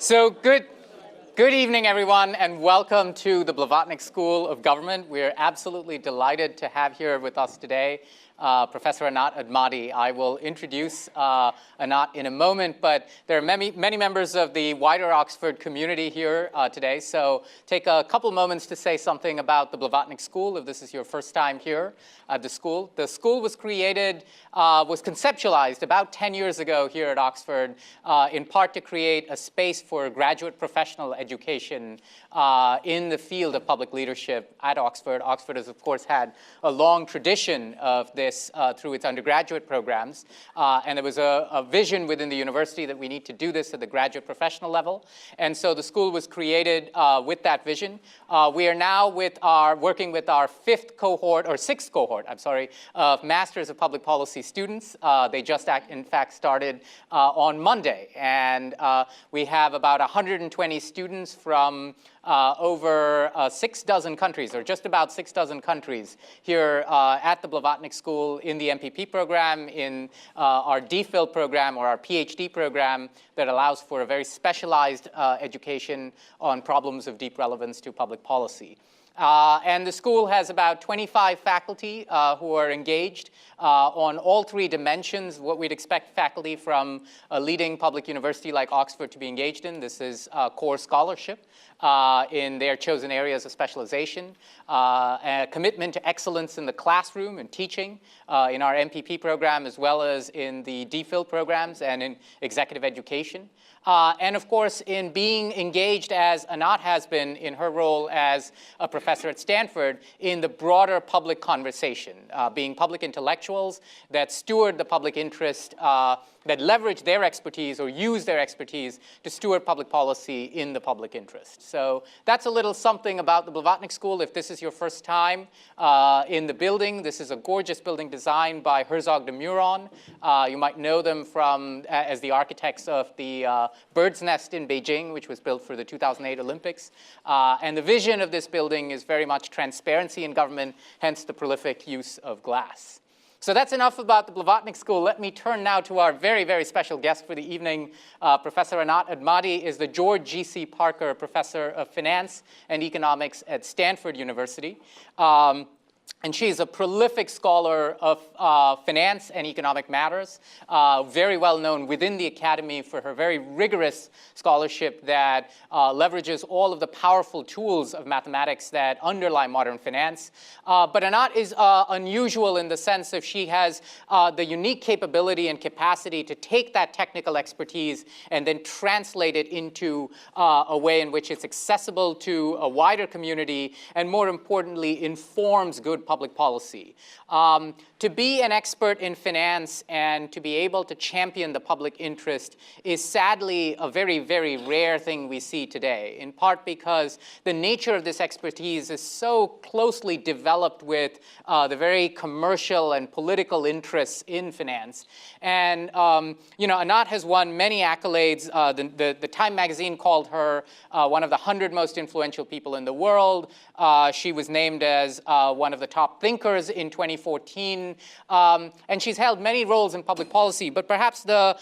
Good evening, everyone, and welcome to the Blavatnik School of Government. We're absolutely delighted to have here with us today Professor Anat Admati. I will introduce Anat in a moment, but there are many members of the wider Oxford community here today, so take a couple moments to say something about the Blavatnik School if this is your first time here at the school. The school was created, was conceptualized about 10 years ago here at Oxford, in part to create a space for graduate professional education in the field of public leadership at Oxford. Oxford has, of course, had a long tradition of this through its undergraduate programs, and there was a vision within the university that we need to do this at the graduate professional level, and so the school was created with that vision. We are now working with our sixth cohort, of Masters of Public Policy students. They just, in fact, started on Monday, and we have about 120 students from over 6 dozen countries, or just about 6 dozen countries here at the Blavatnik School in the MPP program, in our DPhil program, or our PhD program that allows for a very specialized education on problems of deep relevance to public policy. And the school has about 25 faculty who are engaged on all three dimensions, what we'd expect faculty from a leading public university like Oxford to be engaged in. This is core scholarship in their chosen areas of specialization, a commitment to excellence in the classroom and teaching in our MPP program, as well as in the DPhil programs and in executive education. And of course, in being engaged, as Anat has been in her role as a professor at Stanford, in the broader public conversation, being public intellectuals that steward the public interest, that leverage their expertise or use their expertise to steward public policy in the public interest. So that's a little something about the Blavatnik School. If this is your first time in the building, this is a gorgeous building designed by Herzog de Meuron. You might know them from as the architects of the Bird's Nest in Beijing, which was built for the 2008 Olympics. And the vision of this building is very much transparency in government, hence the prolific use of glass. So that's enough about the Blavatnik School. Let me turn now to our very, very special guest for the evening. Professor Anat Admati is the George G.C. Parker Professor of Finance and Economics at Stanford University. And she's a prolific scholar of finance and economic matters, very well known within the academy for her very rigorous scholarship that leverages all of the powerful tools of mathematics that underlie modern finance. But Anat is unusual in the sense that she has the unique capability and capacity to take that technical expertise and then translate it into a way in which it's accessible to a wider community and, more importantly, informs good public policy. To be an expert in finance and to be able to champion the public interest is sadly a very, very rare thing we see today, in part because the nature of this expertise is so closely developed with the very commercial and political interests in finance. And Anat has won many accolades. The Time magazine called her one of the 100 most influential people in the world. She was named as one of the top thinkers in 2014, and she's held many roles in public policy. But perhaps the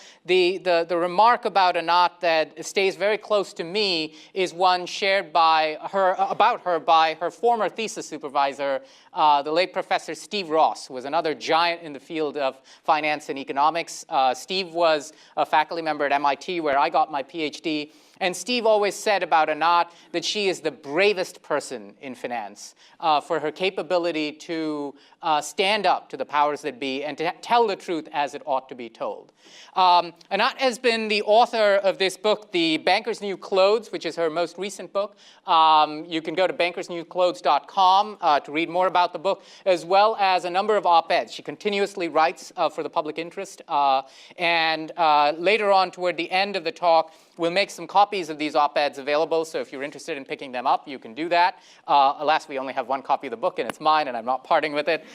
remark about Anat that stays very close to me is one shared by her about her by her former thesis supervisor, the late Professor Steve Ross, who was another giant in the field of finance and economics. Steve was a faculty member at MIT, where I got my PhD. And Steve always said about Anat that she is the bravest person in finance for her capability to stand up to the powers that be and to tell the truth as it ought to be told. Anat has been the author of this book, The Banker's New Clothes, which is her most recent book. You can go to bankersnewclothes.com to read more about the book, as well as a number of op-eds. She continuously writes for the public interest. And later on, toward the end of the talk, we'll make some copies of these op-eds available, so if you're interested in picking them up, you can do that. Alas, we only have one copy of the book, and it's mine, and I'm not parting with it.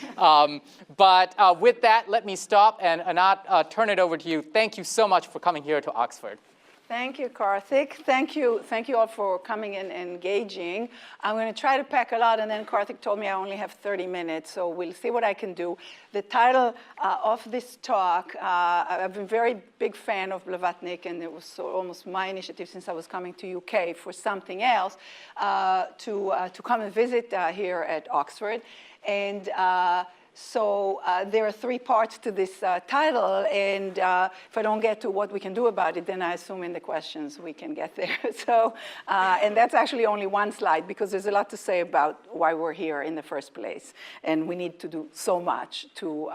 But with that, let me stop, and Anat, turn it over to you. Thank you so much for coming here to Oxford. Thank you, Karthik. Thank you all for coming and engaging. I'm going to try to pack a lot, and then Karthik told me I only have 30 minutes, so we'll see what I can do. The title of this talk, I've been a very big fan of Blavatnik, and it was almost my initiative since I was coming to UK for something else, to come and visit here at Oxford. And so there are 3 parts to this title, and if I don't get to what we can do about it, then I assume in the questions we can get there. So, and that's actually only 1 slide, because there's a lot to say about why we're here in the first place, and we need to do so much to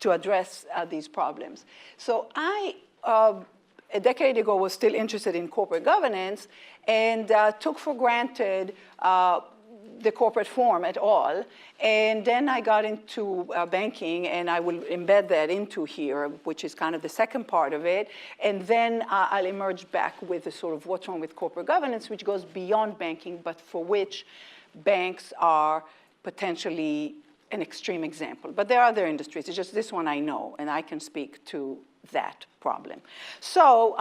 address these problems. So I, a decade ago, was still interested in corporate governance, and took for granted the corporate form at all. And then I got into banking, and I will embed that into here, which is kind of the second part of it. And then I'll emerge back with the sort of what's wrong with corporate governance, which goes beyond banking, but for which banks are potentially an extreme example. But there are other industries. It's just this one I know, and I can speak to that problem. So,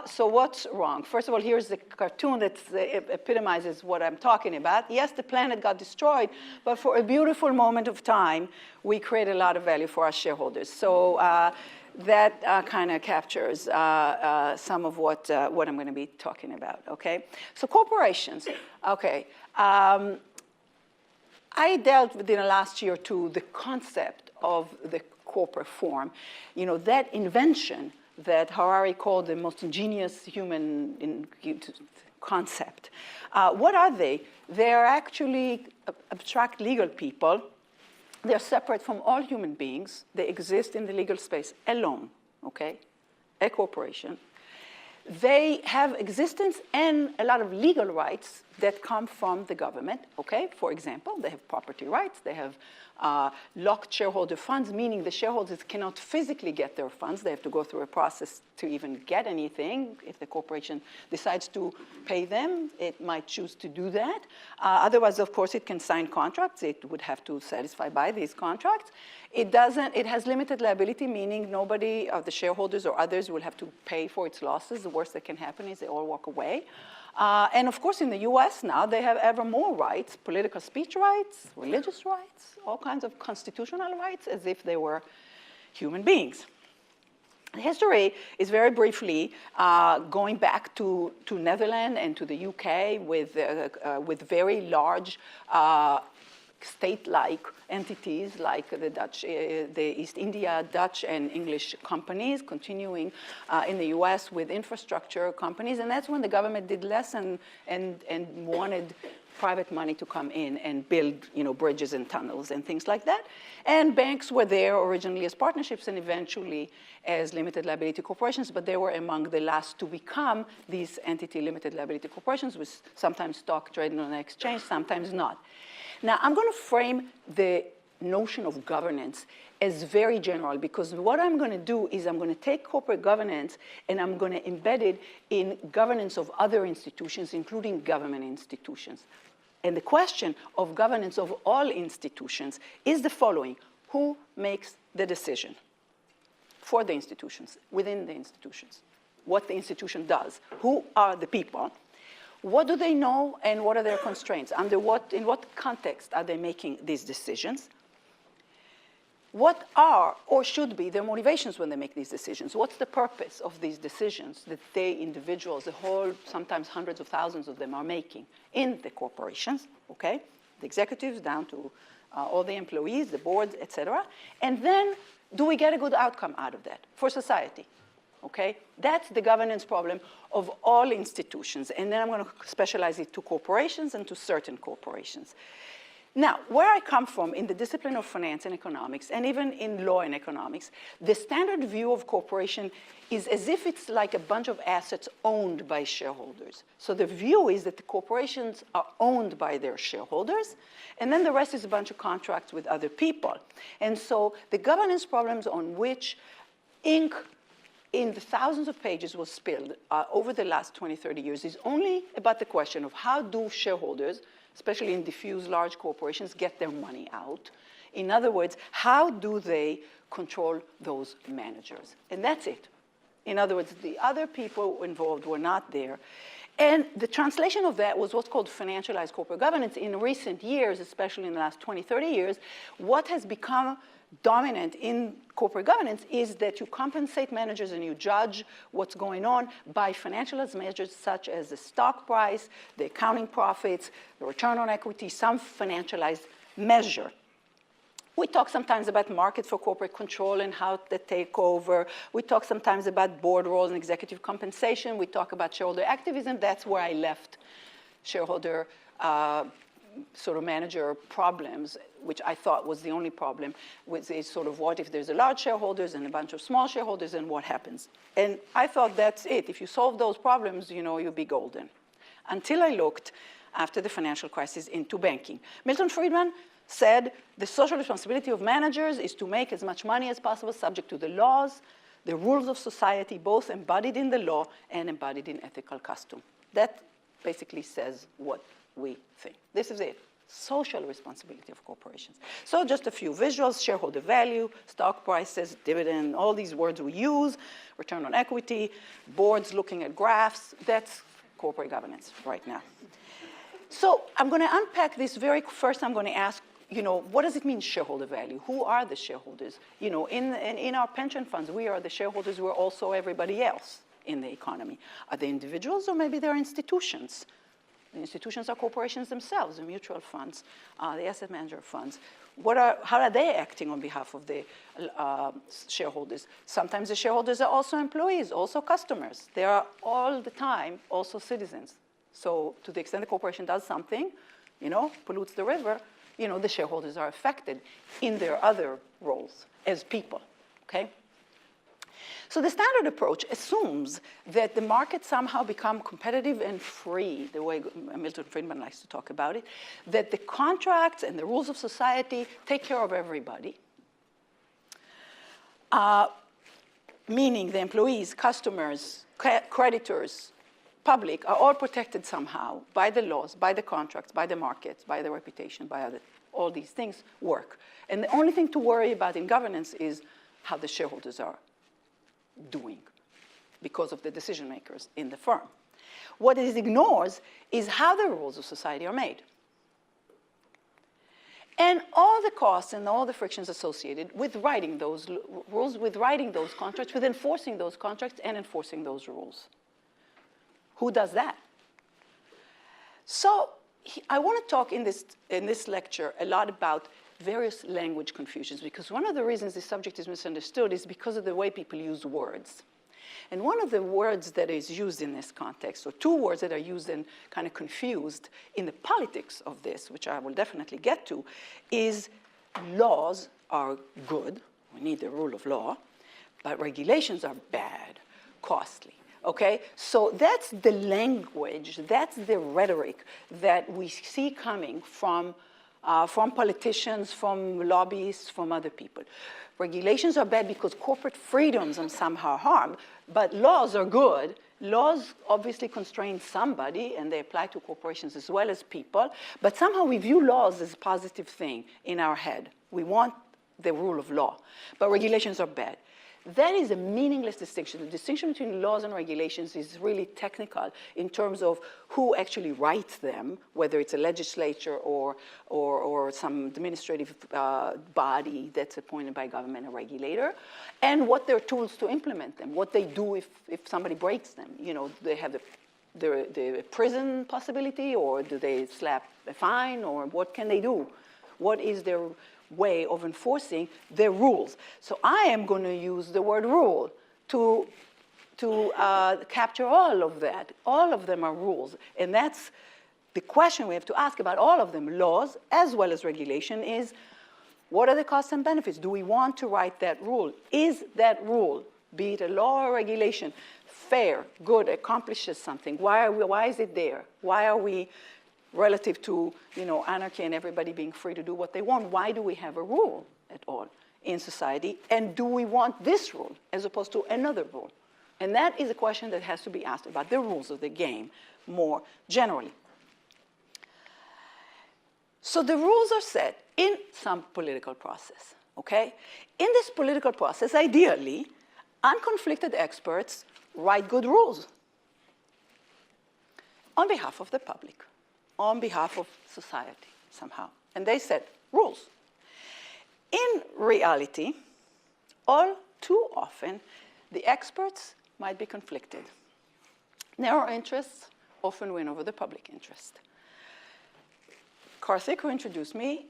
so what's wrong? First of all, here's the cartoon that epitomizes what I'm talking about. Yes, the planet got destroyed, but for a beautiful moment of time, we create a lot of value for our shareholders. So that kind of captures some of what I'm going to be talking about, okay? So corporations, okay. I dealt with in the last year or two the concept of the corporate form. You know, that invention that Harari called the most ingenious human concept. What are they? They're actually abstract legal people. They're separate from all human beings. They exist in the legal space alone, okay? A corporation. They have existence and a lot of legal rights that come from the government, okay? For example, they have property rights. They have locked shareholder funds, meaning the shareholders cannot physically get their funds. They have to go through a process to even get anything. If the corporation decides to pay them, it might choose to do that. Otherwise, of course, it can sign contracts. It would have to satisfy by these contracts. It has limited liability, meaning nobody of the shareholders or others will have to pay for its losses. The worst that can happen is they all walk away. And of course, in the US now, they have ever more rights, political speech rights, religious rights, all kinds of constitutional rights, as if they were human beings. History is very briefly going back to Netherlands and to the UK with very large state-like entities like the Dutch, the East India Dutch and English companies, continuing in the US with infrastructure companies. And that's when the government did less and wanted private money to come in and build, you know, bridges and tunnels and things like that. And banks were there originally as partnerships and eventually as limited liability corporations, but they were among the last to become these entity limited liability corporations with sometimes stock trading on an exchange, sometimes not. Now, I'm going to frame the notion of governance as very general, because what I'm going to do is I'm going to take corporate governance and I'm going to embed it in governance of other institutions, including government institutions. And the question of governance of all institutions is the following: who makes the decision for the institutions, within the institutions? What the institution does? Who are the people? What do they know, and what are their constraints? In what context are they making these decisions? What are or should be their motivations when they make these decisions? What's the purpose of these decisions that they, individuals, the whole, sometimes hundreds of thousands of them, are making in the corporations, okay? The executives down to all the employees, the boards, et cetera. And then, do we get a good outcome out of that for society? Okay, that's the governance problem of all institutions. And then I'm going to specialize it to corporations and to certain corporations. Now, where I come from in the discipline of finance and economics, and even in law and economics, the standard view of corporation is as if it's like a bunch of assets owned by shareholders. So the view is that the corporations are owned by their shareholders, and then the rest is a bunch of contracts with other people. And so the governance problems on which ink in the thousands of pages was spilled over the last 20, 30 years is only about the question of how do shareholders, especially in diffuse large corporations, get their money out. In other words, how do they control those managers? And that's it. In other words, the other people involved were not there. And the translation of that was what's called financialized corporate governance. In recent years, especially in the last 20, 30 years, what has become dominant in corporate governance is that you compensate managers and you judge what's going on by financialized measures such as the stock price, the accounting profits, the return on equity, some financialized measure. We talk sometimes about market for corporate control and how to take over. We talk sometimes about board roles and executive compensation. We talk about shareholder activism. That's where I left shareholder sort of manager problems, which I thought was the only problem, which is sort of what if there's a large shareholders and a bunch of small shareholders and what happens. And I thought that's it. If you solve those problems, you'll be golden. Until I looked after the financial crisis into banking. Milton Friedman said the social responsibility of managers is to make as much money as possible subject to the laws, the rules of society, both embodied in the law and embodied in ethical custom. That basically says what we think. This is it. Social responsibility of corporations. So just a few visuals: shareholder value, stock prices, dividend, all these words we use, return on equity, boards looking at graphs. That's corporate governance right now. So I'm going to unpack this very first. I'm going to ask, what does it mean, shareholder value? Who are the shareholders? In our pension funds, we are the shareholders. We're also everybody else in the economy. Are they individuals or maybe they're institutions? The institutions are corporations themselves, the mutual funds, the asset manager funds. How are they acting on behalf of the shareholders? Sometimes the shareholders are also employees, also customers. They are all the time also citizens. So to the extent the corporation does something, pollutes the river, the shareholders are affected in their other roles as people, okay? So the standard approach assumes that the market somehow become competitive and free, the way Milton Friedman likes to talk about it, that the contracts and the rules of society take care of everybody, meaning the employees, customers, creditors, public are all protected somehow by the laws, by the contracts, by the markets, by the reputation, by all these things work. And the only thing to worry about in governance is how the shareholders are doing because of the decision makers in the firm. What it ignores is how the rules of society are made. And all the costs and all the frictions associated with writing those rules, with writing those contracts, with enforcing those contracts and enforcing those rules. Who does that? So I want to talk in this lecture a lot about various language confusions, because one of the reasons this subject is misunderstood is because of the way people use words. And one of the words that is used in this context, or two words that are used and kind of confused in the politics of this, which I will definitely get to, is laws are good, we need the rule of law, but regulations are bad, costly. Okay, so that's the language, that's the rhetoric that we see coming from politicians, from lobbyists, from other people. Regulations are bad because corporate freedoms are somehow harmed, but laws are good. Laws obviously constrain somebody, and they apply to corporations as well as people, but somehow we view laws as a positive thing in our head. We want the rule of law, but regulations are bad. That is a meaningless distinction. The distinction between laws and regulations is really technical in terms of who actually writes them, whether it's a legislature or some administrative body that's appointed by government, a regulator, and what their tools to implement them, what they do if somebody breaks them. They have the prison possibility, or do they slap a fine, or what can they do? What is their way of enforcing their rules? So I am going to use the word rule to capture all of that. All of them are rules. And that's the question we have to ask about all of them, laws as well as regulation, is what are the costs and benefits? Do we want to write that rule? Is that rule, be it a law or regulation, fair, good, accomplishes something? Why is it there? Why are we, relative to anarchy and everybody being free to do what they want, why do we have a rule at all in society? And do we want this rule as opposed to another rule? And that is a question that has to be asked about the rules of the game more generally. So the rules are set in some political process, okay? In this political process, ideally, unconflicted experts write good rules on behalf of the public, on behalf of society somehow. And they said, rules. In reality, all too often, the experts might be conflicted. Narrow interests often win over the public interest. Karthik, who introduced me,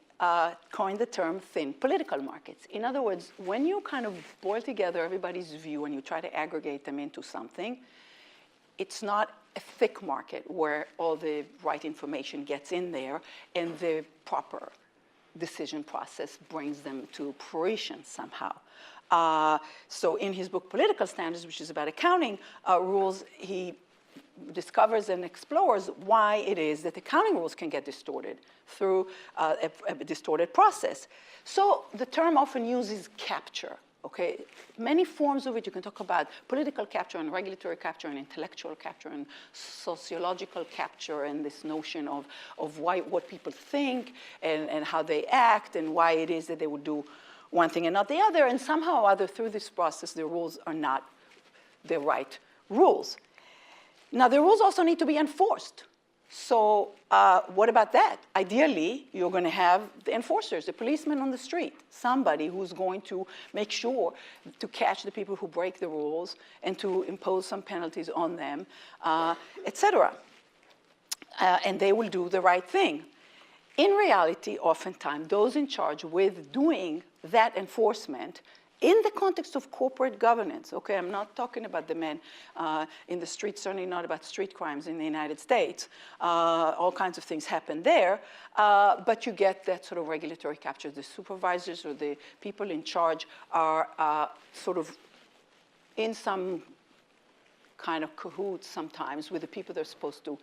coined the term thin political markets. In other words, when you kind of boil together everybody's view and you try to aggregate them into something, it's not a thick market where all the right information gets in there and the proper decision process brings them to fruition somehow. So in his book, Political Standards, which is about accounting rules, he discovers and explores why it is that accounting rules can get distorted through a distorted process. So the term often uses capture. Okay, many forms of it. You can talk about political capture and regulatory capture and intellectual capture and sociological capture and this notion of what people think and how they act and why it is that they would do one thing and not the other. And somehow or other, through this process, the rules are not the right rules. Now, the rules also need to be enforced. So what about that? Ideally, you're going to have the enforcers, the policeman on the street, somebody who's going to make sure to catch the people who break the rules and to impose some penalties on them, et cetera. And they will do the right thing. In reality, oftentimes, those in charge with doing that enforcement in the context of corporate governance, okay, I'm not talking about the men in the streets, certainly not about street crimes in the United States. All kinds of things happen there, but you get that sort of regulatory capture. The supervisors or the people in charge are sort of in some kind of cahoots sometimes with the people they're supposed to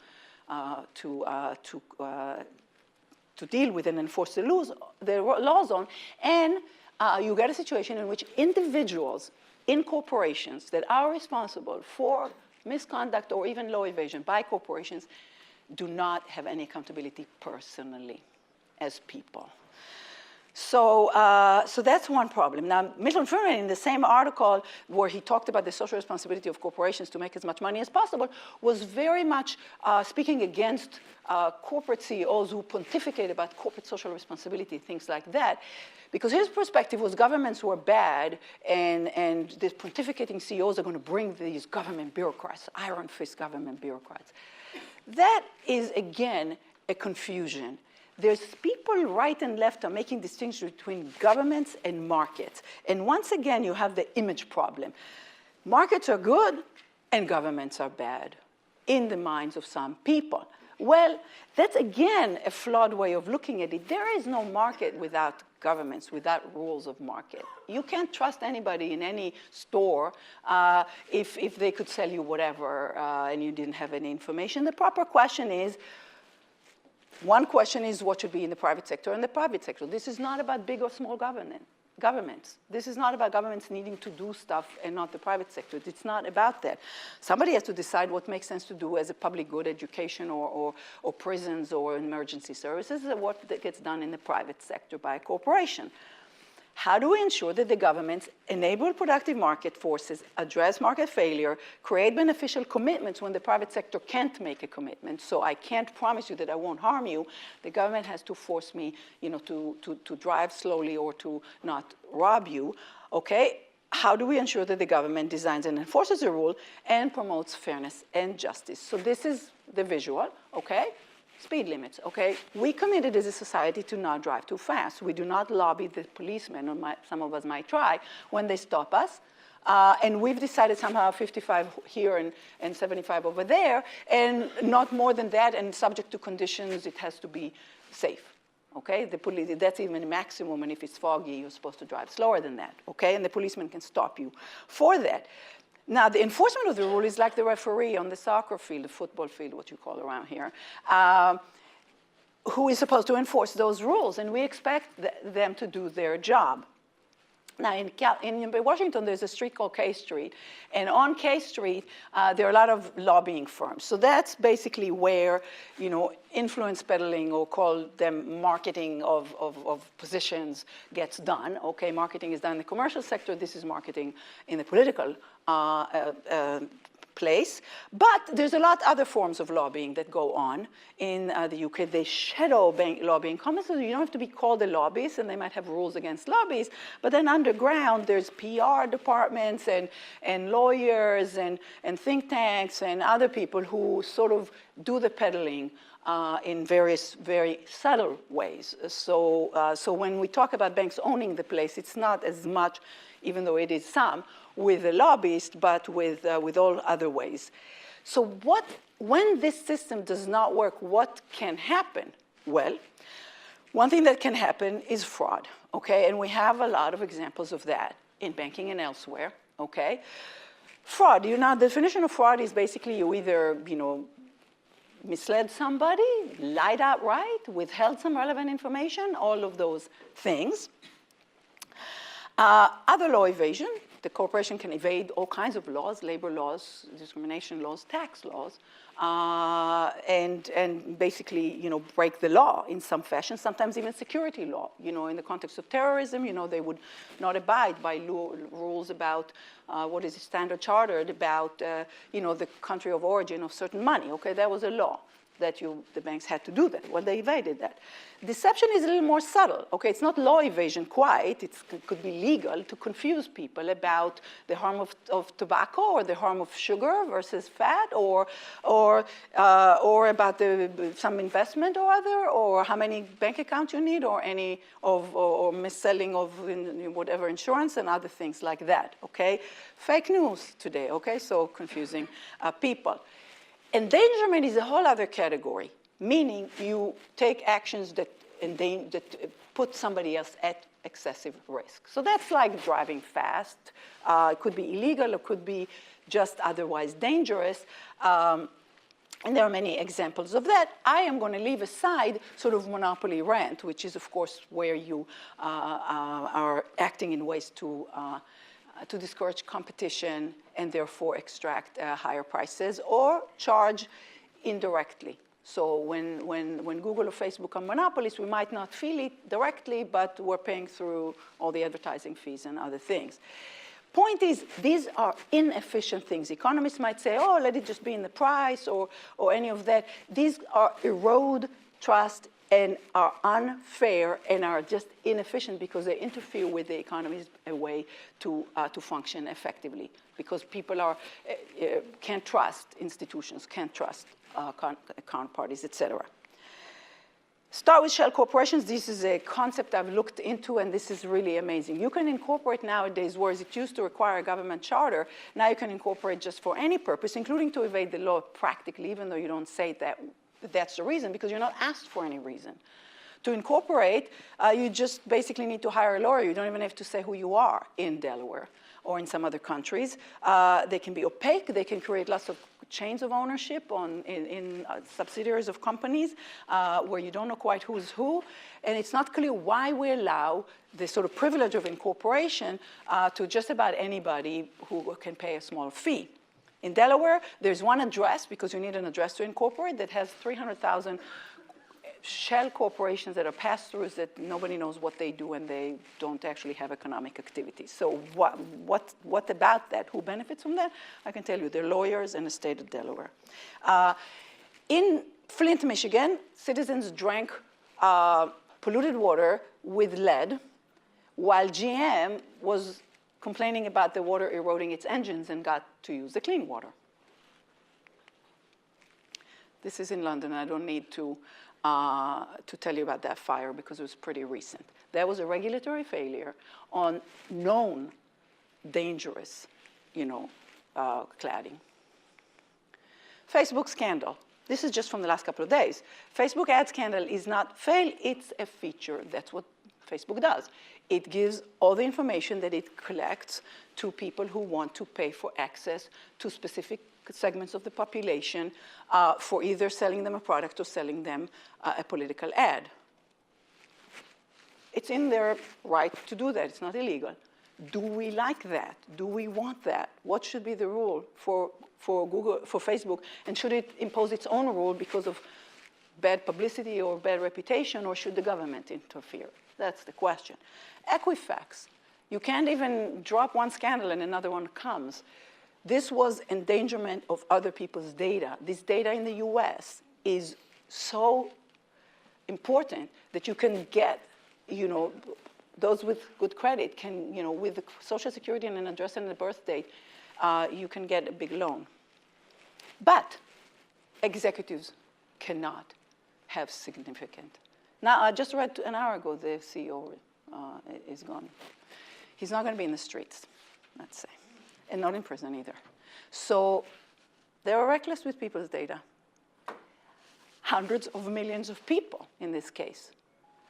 deal with and enforce the laws on, and you get a situation in which individuals in corporations that are responsible for misconduct or even law evasion by corporations do not have any accountability personally as people. So that's one problem. Now, Milton Friedman, in the same article where he talked about the social responsibility of corporations to make as much money as possible, was very much speaking against corporate CEOs who pontificate about corporate social responsibility, things like that, because his perspective was governments were bad, and the pontificating CEOs are going to bring these government bureaucrats, iron fist government bureaucrats. That is, again, a confusion. There's people right and left are making distinctions between governments and markets. And once again, you have the image problem. Markets are good and governments are bad in the minds of some people. Well, that's again a flawed way of looking at it. There is no market without governments, without rules of market. You can't trust anybody in any store if they could sell you whatever and you didn't have any information. The proper question is, one question is what should be in the private sector and the private sector. This is not about big or small governments. This is not about governments needing to do stuff and not the private sector. It's not about that. Somebody has to decide what makes sense to do as a public good, education or prisons or emergency services, and what gets done in the private sector by a corporation. How do we ensure that the governments enable productive market forces, address market failure, create beneficial commitments when the private sector can't make a commitment? So I can't promise you that I won't harm you. The government has to force me, to drive slowly or to not rob you. Okay? How do we ensure that the government designs and enforces a rule and promotes fairness and justice? So this is the visual. Okay? Speed limits, okay? We committed as a society to not drive too fast. We do not lobby the policemen, or some of us might try, when they stop us. And we've decided somehow 55 here and 75 over there, and not more than that, and subject to conditions, it has to be safe, okay? The police, that's even a maximum, and if it's foggy, you're supposed to drive slower than that, okay? And the policeman can stop you for that. Now, the enforcement of the rule is like the referee on the soccer field, the football field, what you call around here, who is supposed to enforce those rules, and we expect them to do their job. Now, in Washington, there's a street called K Street. And on K Street, there are a lot of lobbying firms. So that's basically where, influence peddling, or call them marketing of positions, gets done. Okay, marketing is done in the commercial sector. This is marketing in the political place. But there's a lot other forms of lobbying that go on in the UK. They shadow lobbying companies, so you don't have to be called a lobbyist, and they might have rules against lobbies. But then underground, there's PR departments and lawyers and think tanks and other people who sort of do the peddling in various very subtle ways. So when we talk about banks owning the place, it's not as much, even though it is some, with the lobbyist, but with all other ways. So when this system does not work, what can happen? Well, one thing that can happen is fraud, okay? And we have a lot of examples of that in banking and elsewhere, okay? Fraud, the definition of fraud is basically you either, misled somebody, lied outright, withheld some relevant information, all of those things. Other law evasion, the corporation can evade all kinds of laws, labor laws, discrimination laws, tax laws, and basically, break the law in some fashion, sometimes even security law. In the context of terrorism, they would not abide by rules about what is Standard Chartered about, the country of origin of certain money. Okay, that was a law that the banks had to do that. Well, they evaded that. Deception is a little more subtle. Okay, it's not law evasion quite. It could be legal to confuse people about the harm of tobacco or the harm of sugar versus fat, or about some investment or other, or how many bank accounts you need, or or mis-selling of whatever insurance and other things like that. Okay, fake news today. Okay, so confusing people. Endangerment is a whole other category, meaning you take actions that put somebody else at excessive risk. So that's like driving fast. It could be illegal, it could be just otherwise dangerous. And there are many examples of that. I am going to leave aside sort of monopoly rent, which is, of course, where you are acting in ways to discourage competition and therefore extract higher prices, or charge indirectly. So when Google or Facebook are monopolies, we might not feel it directly, but we're paying through all the advertising fees and other things. Point is, these are inefficient things. Economists might say, oh, let it just be in the price, or any of that. These are erode trust and are unfair and are just inefficient because they interfere with the economy's way to function effectively, because people can't trust institutions, can't trust counterparties, et cetera. Start with shell corporations. This is a concept I've looked into, and this is really amazing. You can incorporate nowadays, whereas it used to require a government charter, now you can incorporate just for any purpose, including to evade the law practically, even though you don't say that that's the reason, because you're not asked for any reason. To incorporate, you just basically need to hire a lawyer. You don't even have to say who you are in Delaware or in some other countries. They can be opaque. They can create lots of chains of ownership in subsidiaries of companies where you don't know quite who's who. And it's not clear why we allow the sort of privilege of incorporation to just about anybody who can pay a small fee. In Delaware, there's one address, because you need an address to incorporate, that has 300,000 shell corporations that are pass-throughs that nobody knows what they do, and they don't actually have economic activity. So what about that? Who benefits from that? I can tell you, they're lawyers in the state of Delaware. In Flint, Michigan, citizens drank polluted water with lead, while GM was complaining about the water eroding its engines and got to use the clean water. This is in London. I don't need to tell you about that fire because it was pretty recent. There was a regulatory failure on known dangerous, cladding. Facebook scandal. This is just from the last couple of days. Facebook ad scandal is not fail, it's a feature. That's what Facebook does. It gives all the information that it collects to people who want to pay for access to specific segments of the population for either selling them a product or selling them a political ad. It's in their right to do that. It's not illegal. Do we like that? Do we want that? What should be the rule for Google, for Facebook? And should it impose its own rule because of bad publicity or bad reputation, or should the government interfere? That's the question. Equifax, you can't even drop one scandal and another one comes. This was endangerment of other people's data. This data in the US is so important that you can get, those with good credit can, with the Social Security and an address and a birth date, you can get a big loan. But executives cannot have significant. Now, I just read an hour ago the CEO is gone. He's not going to be in the streets, let's say, and not in prison either. So they were reckless with people's data. Hundreds of millions of people, in this case,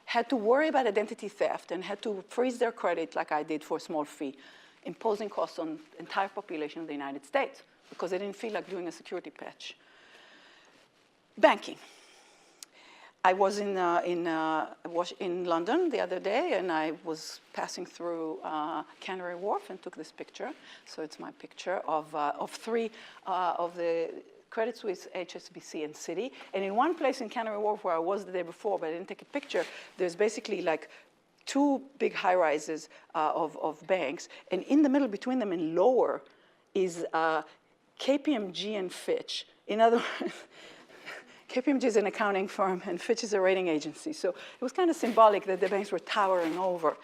had to worry about identity theft and had to freeze their credit like I did for a small fee, imposing costs on the entire population of the United States because they didn't feel like doing a security patch. Banking. I was in London the other day, and I was passing through Canary Wharf and took this picture. So it's my picture of three of the Credit Suisse, HSBC, and Citi. And in one place in Canary Wharf where I was the day before, but I didn't take a picture, there's basically like two big high-rises of banks. And in the middle between them and lower is KPMG and Fitch. In other words, KPMG is an accounting firm, and Fitch is a rating agency. So it was kind of symbolic that the banks were towering over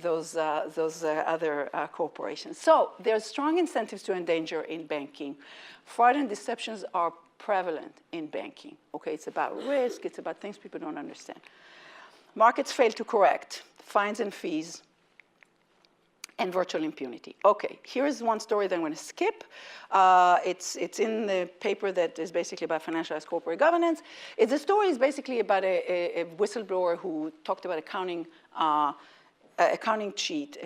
those other corporations. So there's strong incentives to endanger in banking. Fraud and deceptions are prevalent in banking. Okay, it's about risk. It's about things people don't understand. Markets fail to correct. Fines and fees. And virtual impunity. Okay, here's one story that I'm going to skip. It's in the paper that is basically about financialized corporate governance. The story is basically about a whistleblower who talked about accounting cheat,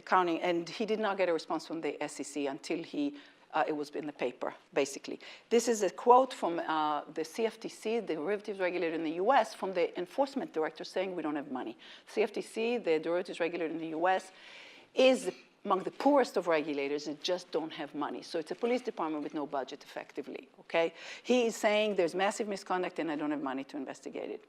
and he did not get a response from the SEC until it was in the paper, basically. This is a quote from the CFTC, the derivatives regulator in the US, from the enforcement director saying we don't have money. CFTC, the derivatives regulator in the US, is among the poorest of regulators and just don't have money. So it's a police department with no budget, effectively, okay? He is saying there's massive misconduct and I don't have money to investigate it.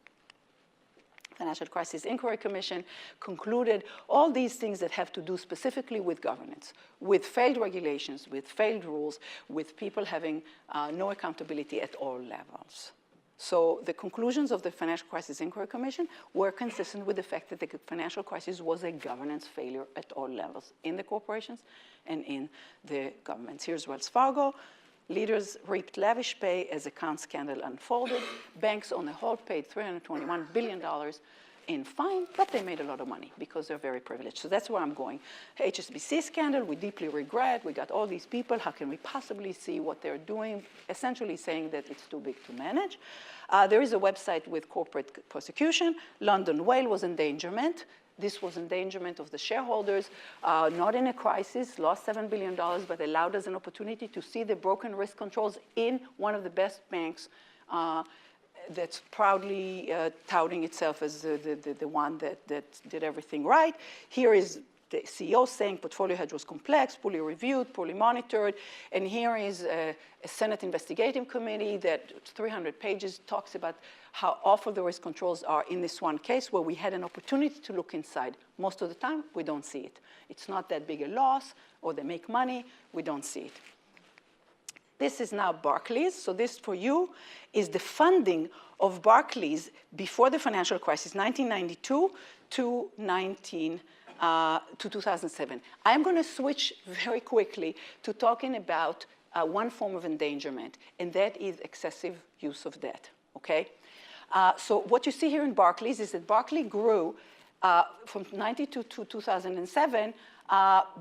Financial Crisis Inquiry Commission concluded all these things that have to do specifically with governance, with failed regulations, with failed rules, with people having no accountability at all levels. So the conclusions of the Financial Crisis Inquiry Commission were consistent with the fact that the financial crisis was a governance failure at all levels, in the corporations and in the governments. Here's Wells Fargo. Leaders reaped lavish pay as account scandal unfolded. Banks on the whole paid $321 billion in fine, but they made a lot of money because they're very privileged. So that's where I'm going. HSBC scandal, we deeply regret. We got all these people. How can we possibly see what they're doing? Essentially saying that it's too big to manage. There is a website with corporate prosecution. London Whale was endangerment. This was endangerment of the shareholders, not in a crisis, lost $7 billion, but allowed us an opportunity to see the broken risk controls in one of the best banks that's proudly touting itself as the one that did everything right. Here is the CEO saying portfolio hedge was complex, poorly reviewed, poorly monitored. And here is a Senate investigative committee that 300 pages talks about how awful the risk controls are in this one case where we had an opportunity to look inside. Most of the time, we don't see it. It's not that big a loss, or they make money, we don't see it. This is now Barclays. So this, for you, is the funding of Barclays before the financial crisis, 1992 to 2007. I'm going to switch very quickly to talking about one form of endangerment, and that is excessive use of debt, okay? So what you see here in Barclays is that Barclays grew from 92 to 2007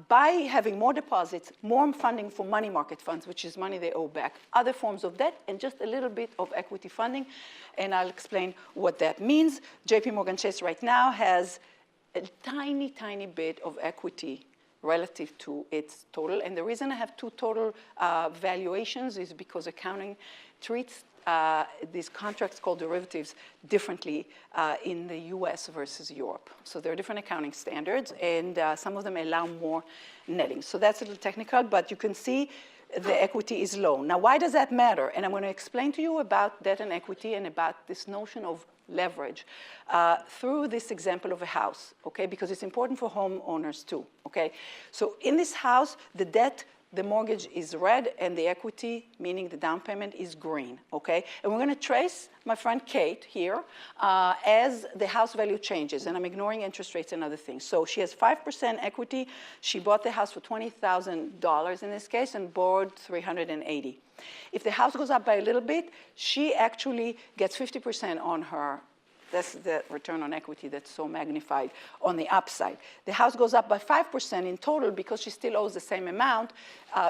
by having more deposits, more funding for money market funds, which is money they owe back, other forms of debt, and just a little bit of equity funding. And I'll explain what that means. JP Morgan Chase right now has a tiny, tiny bit of equity relative to its total. And the reason I have two total valuations is because accounting treats these contracts called derivatives differently in the US versus Europe. So there are different accounting standards, and some of them allow more netting. So that's a little technical, but you can see the equity is low. Now, why does that matter? And I'm going to explain to you about debt and equity and about this notion of leverage through this example of a house, okay? Because it's important for homeowners too, okay? So in this house, the debt, the mortgage is red, and the equity, meaning the down payment, is green, okay? And we're going to trace my friend Kate here as the house value changes, and I'm ignoring interest rates and other things. So she has 5% equity. She bought the house for $20,000 in this case and borrowed $380,000. If the house goes up by a little bit, she actually gets 50% on her. That's the return on equity that's so magnified on the upside. The house goes up by 5% in total because she still owes the same amount.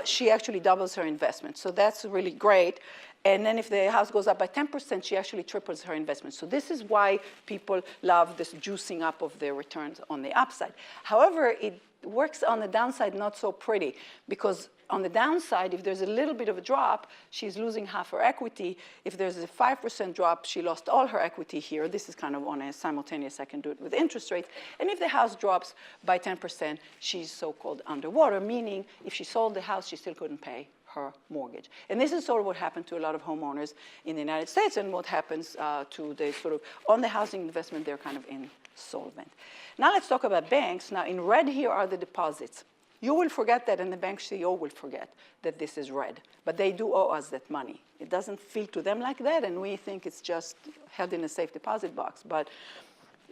She actually doubles her investment. So that's really great. And then if the house goes up by 10%, she actually triples her investment. So this is why people love this juicing up of their returns on the upside. However, it works on the downside not so pretty, because on the downside, if there's a little bit of a drop, she's losing half her equity. If there's a 5% drop, she lost all her equity here. This is kind of on a simultaneous, I can do it with interest rates. And if the house drops by 10%, she's so-called underwater, meaning if she sold the house, she still couldn't pay her mortgage. And this is sort of what happened to a lot of homeowners in the United States, and what happens to the sort of, on the housing investment, they're kind of insolvent. Now let's talk about banks. Now in red here are the deposits. You will forget that, and the bank CEO will forget that this is red. But they do owe us that money. It doesn't feel to them like that, and we think it's just held in a safe deposit box. But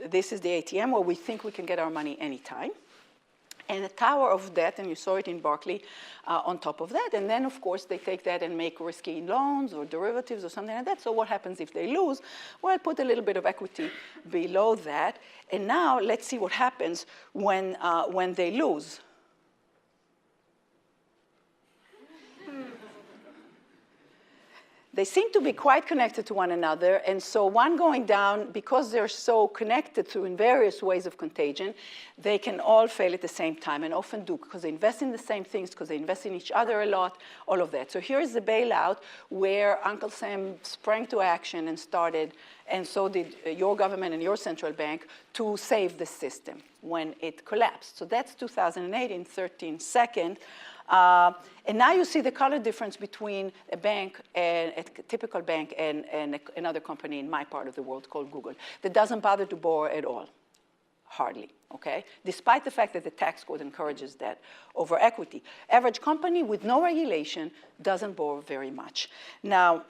this is the ATM where we think we can get our money anytime. And a tower of debt, and you saw it in Barclay, on top of that. And then, of course, they take that and make risky loans or derivatives or something like that. So what happens if they lose? Well, put a little bit of equity below that. And now let's see what happens when they lose. They seem to be quite connected to one another, and so one going down, because they're so connected through in various ways of contagion, they can all fail at the same time, and often do, because they invest in the same things, because they invest in each other a lot, all of that. So here's the bailout where Uncle Sam sprang to action and started, and so did your government and your central bank, to save the system when it collapsed. So that's 2008 in 13 seconds. And now you see the color difference between a bank, and a typical bank, and another company in my part of the world called Google that doesn't bother to borrow at all, hardly, okay? Despite the fact that the tax code encourages that over equity. Average company with no regulation doesn't borrow very much. Now,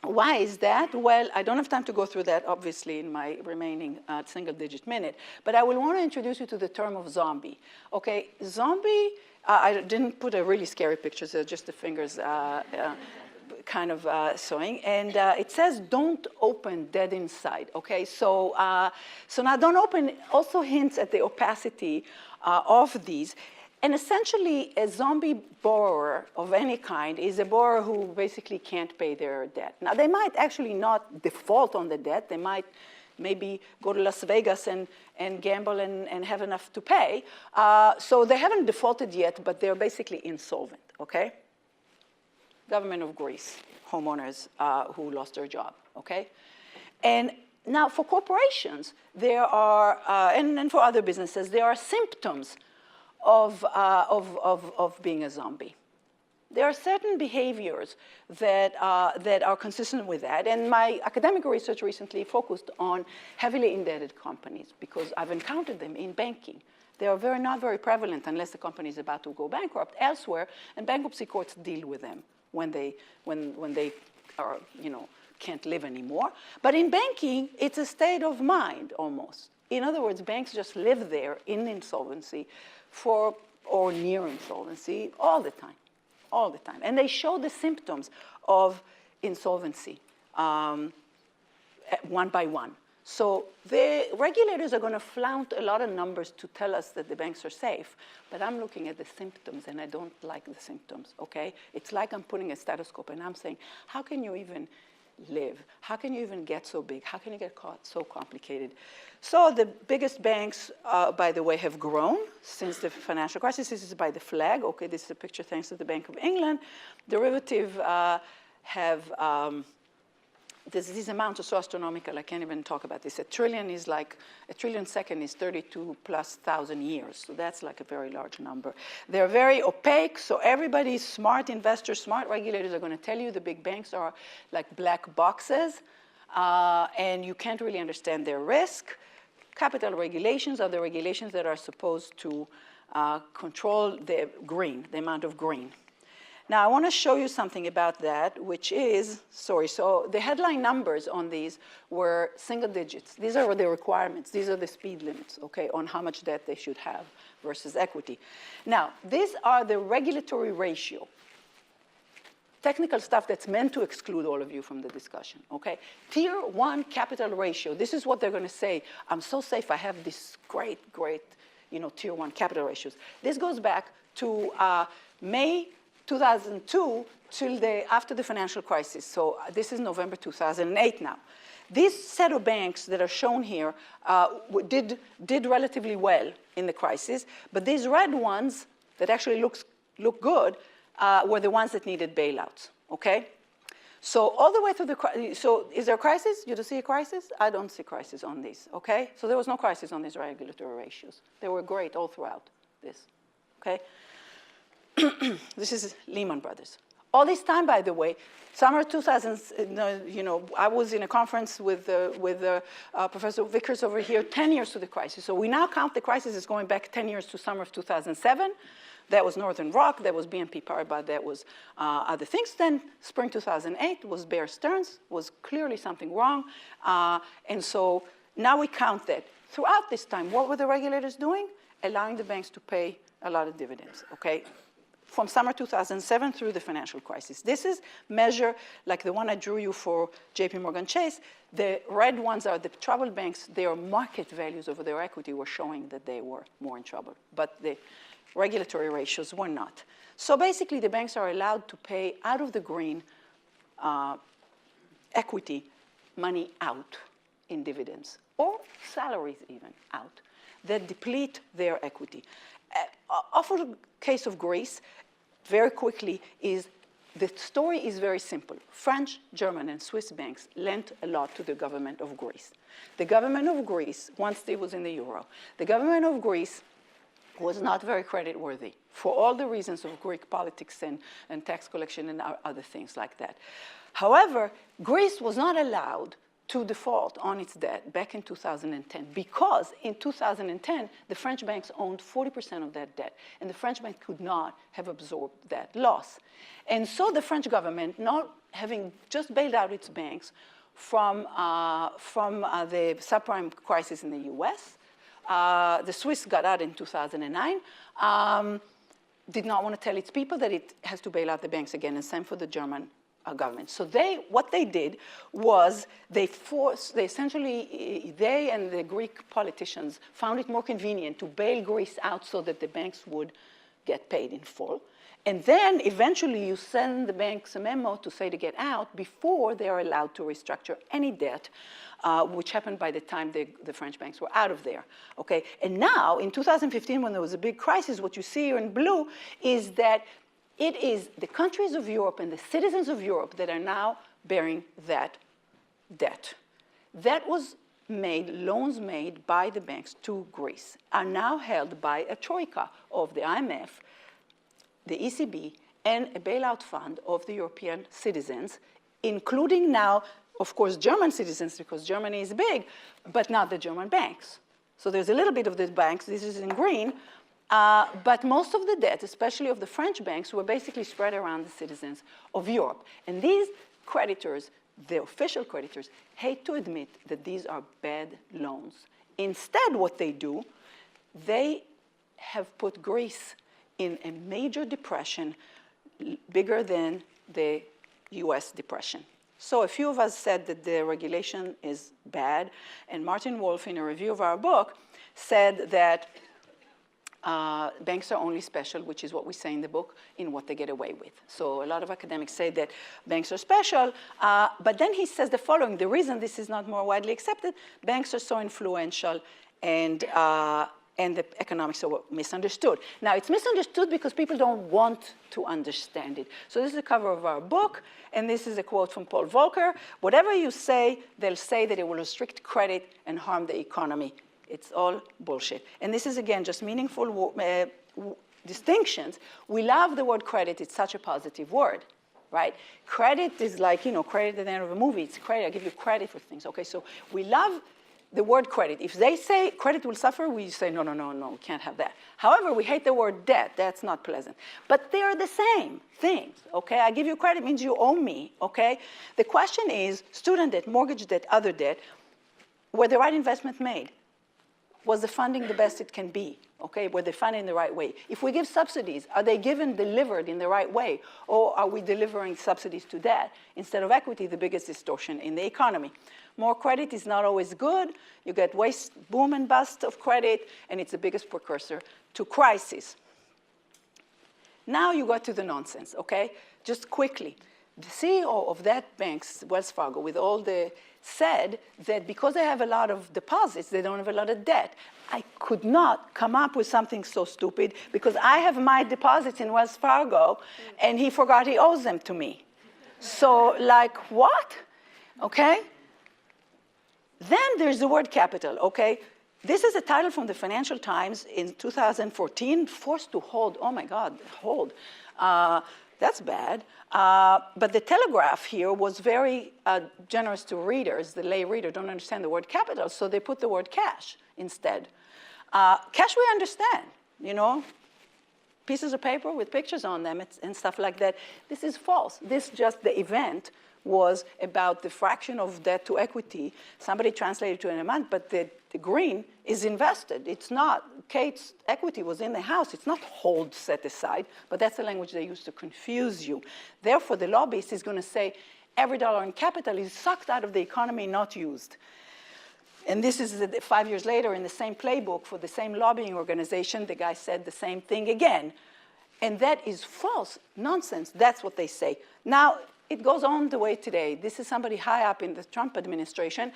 why is that? Well, I don't have time to go through that, obviously, in my remaining single-digit minute, but I will want to introduce you to the term of zombie, okay? Zombie, I didn't put a really scary picture, so just the fingers kind of showing. And it says, don't open, dead inside, okay? So now don't open also hints at the opacity of these. And essentially, a zombie borrower of any kind is a borrower who basically can't pay their debt. Now, they might actually not default on the debt. They might maybe go to Las Vegas and gamble and have enough to pay. So they haven't defaulted yet, but they're basically insolvent, okay? Government of Greece, homeowners who lost their job, okay? And now for corporations, there are, and for other businesses, there are symptoms of being a zombie. There are certain behaviors that are consistent with that. And my academic research recently focused on heavily indebted companies because I've encountered them in banking. They are not very prevalent unless the company is about to go bankrupt elsewhere, and bankruptcy courts deal with them when they are, can't live anymore. But in banking, it's a state of mind almost. In other words, banks just live there in insolvency or near insolvency all the time. All the time. And they show the symptoms of insolvency one by one. So the regulators are going to flaunt a lot of numbers to tell us that the banks are safe, but I'm looking at the symptoms, and I don't like the symptoms, okay? It's like I'm putting a stethoscope, and I'm saying, how can you even live? How can you even get so big? How can you get so complicated? So the biggest banks, by the way, have grown since the financial crisis. This is by the flag. Okay, this is a picture thanks to the Bank of England. Derivative have these amounts are so astronomical, I can't even talk about this. A trillion second is 32,000+ years. So that's like a very large number. They're very opaque, so everybody, smart investors, smart regulators are going to tell you the big banks are like black boxes, and you can't really understand their risk. Capital regulations are the regulations that are supposed to control the green, the amount of green. Now, I want to show you something about that, which is, so the headline numbers on these were single digits. These are the requirements. These are the speed limits, okay, on how much debt they should have versus equity. Now, these are the regulatory ratio. Technical stuff that's meant to exclude all of you from the discussion, okay? Tier 1 capital ratio. This is what they're going to say. I'm so safe. I have this great, Tier 1 capital ratios. This goes back to May 2002 till after the financial crisis. So this is November 2008 now. This set of banks that are shown here did relatively well in the crisis, but these red ones that actually look good were the ones that needed bailouts, okay? So all the way through the crisis, so is there a crisis? You do see a crisis? I don't see crisis on these, okay? So there was no crisis on these regulatory ratios. They were great all throughout this, okay? This is Lehman Brothers. All this time, by the way, summer 2000, I was in a conference with Professor Vickers over here 10 years to the crisis. So we now count the crisis as going back 10 years to summer of 2007. That was Northern Rock, that was BNP Paribas, that was other things. Then spring 2008 was Bear Stearns, was clearly something wrong. And so now we count that. Throughout this time, what were the regulators doing? Allowing the banks to pay a lot of dividends, okay? From summer 2007 through the financial crisis. This is measure like the one I drew you for JP Morgan Chase. The red ones are the troubled banks. Their market values over their equity were showing that they were more in trouble, but the regulatory ratios were not. So basically, the banks are allowed to pay out of the green equity money out in dividends, or salaries even out, that deplete their equity. Awful case of Greece, very quickly, is the story is very simple. French, German, and Swiss banks lent a lot to the government of Greece. The government of Greece, once it was in the euro, the government of Greece was not very creditworthy for all the reasons of Greek politics and tax collection and other things like that. However, Greece was not allowed to default on its debt back in 2010 because in 2010, the French banks owned 40% of that debt, and the French bank could not have absorbed that loss. And so the French government, not having just bailed out its banks from the subprime crisis in the US, the Swiss got out in 2009, did not want to tell its people that it has to bail out the banks again, and same for the German government. So what they did was they and the Greek politicians found it more convenient to bail Greece out so that the banks would get paid in full. And then eventually you send the banks a memo to say to get out before they are allowed to restructure any debt, which happened by the time the French banks were out of there, okay? And now in 2015, when there was a big crisis, what you see here in blue is that it is the countries of Europe and the citizens of Europe that are now bearing that debt. That was loans made by the banks to Greece are now held by a troika of the IMF, the ECB, and a bailout fund of the European citizens, including now, of course, German citizens, because Germany is big, but not the German banks. So there's a little bit of the banks, this is in green, but most of the debt, especially of the French banks, were basically spread around the citizens of Europe. And these creditors, the official creditors, hate to admit that these are bad loans. Instead, what they do, they have put Greece in a major depression bigger than the US depression. So a few of us said that the regulation is bad, and Martin Wolf, in a review of our book, said that banks are only special, which is what we say in the book, in what they get away with. So a lot of academics say that banks are special, but then he says the following: the reason this is not more widely accepted, banks are so influential and and the economics are misunderstood. Now, it's misunderstood because people don't want to understand it. So this is the cover of our book, and this is a quote from Paul Volcker. Whatever you say, they'll say that it will restrict credit and harm the economy. It's all bullshit. And this is, again, just meaningful distinctions. We love the word credit. It's such a positive word, right? Credit is like, credit at the end of a movie. It's credit. I give you credit for things. Okay, so we love the word credit. If they say credit will suffer, we say, no, we can't have that. However, we hate the word debt. That's not pleasant. But they are the same things, okay? I give you credit means you owe me, okay? The question is, student debt, mortgage debt, other debt, were the right investment made? Was the funding the best it can be? Okay, were they funded in the right way? If we give subsidies, are they delivered in the right way? Or are we delivering subsidies to debt instead of equity, the biggest distortion in the economy? More credit is not always good. You get waste, boom and bust of credit, and it's the biggest precursor to crisis. Now you got to the nonsense, okay? Just quickly. The CEO of that bank, Wells Fargo, said that because they have a lot of deposits, they don't have a lot of debt. I could not come up with something so stupid because I have my deposits in Wells Fargo, and he forgot he owes them to me. So, like, what? Okay? Then there's the word capital, okay? This is a title from the Financial Times in 2014, forced to hold. Oh, my God, hold. That's bad. But the Telegraph here was very generous to readers. The lay reader don't understand the word capital, so they put the word cash instead. Cash we understand, pieces of paper with pictures on them and stuff like that. This is false. The event was about the fraction of debt to equity. Somebody translated to an amount, but the green is invested. It's not, Kate's equity was in the house. It's not hold set aside, but that's the language they use to confuse you. Therefore, the lobbyist is going to say every dollar in capital is sucked out of the economy, not used. And this is 5 years later in the same playbook for the same lobbying organization, the guy said the same thing again. And that is false, nonsense. That's what they say. Now, it goes on the way today. This is somebody high up in the Trump administration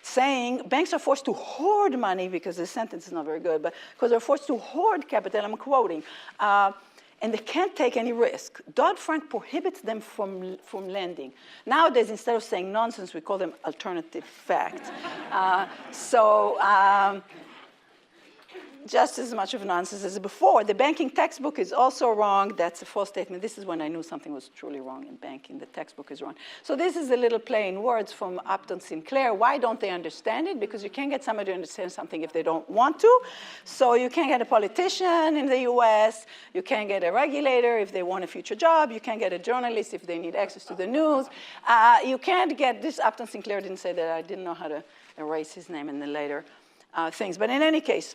saying banks are forced to hoard money, because the sentence is not very good, but because they're forced to hoard capital, I'm quoting, and they can't take any risk. Dodd-Frank prohibits them from lending. Nowadays, instead of saying nonsense, we call them alternative facts. Just as much of nonsense as before. The banking textbook is also wrong. That's a false statement. This is when I knew something was truly wrong in banking. The textbook is wrong. So this is a little play in words from Upton Sinclair. Why don't they understand it? Because you can't get somebody to understand something if they don't want to. So you can't get a politician in the US. You can't get a regulator if they want a future job. You can't get a journalist if they need access to the news. You can't get this. Upton Sinclair didn't say that. I didn't know how to erase his name in the later things. But in any case,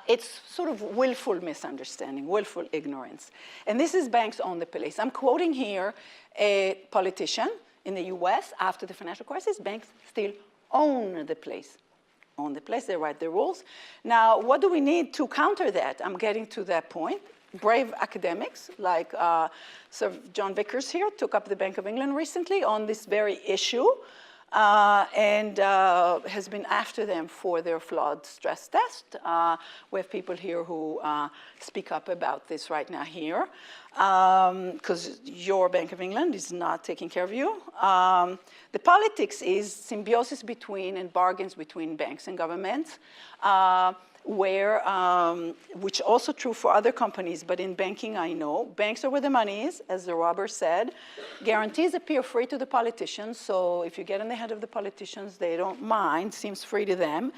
it's sort of willful misunderstanding, willful ignorance. And this is banks own the police. I'm quoting here a politician in the US after the financial crisis. Banks still own the place. Own the place, they write the rules. Now, what do we need to counter that? I'm getting to that point. Brave academics like Sir John Vickers here took up the Bank of England recently on this very issue. And has been after them for their flawed stress test. We have people here who speak up about this right now here, because your Bank of England is not taking care of you. The politics is symbiosis between and bargains between banks and governments, which also true for other companies, but in banking, I know, banks are where the money is, as the robber said. Guarantees appear free to the politicians, so if you get in the head of the politicians, they don't mind, seems free to them.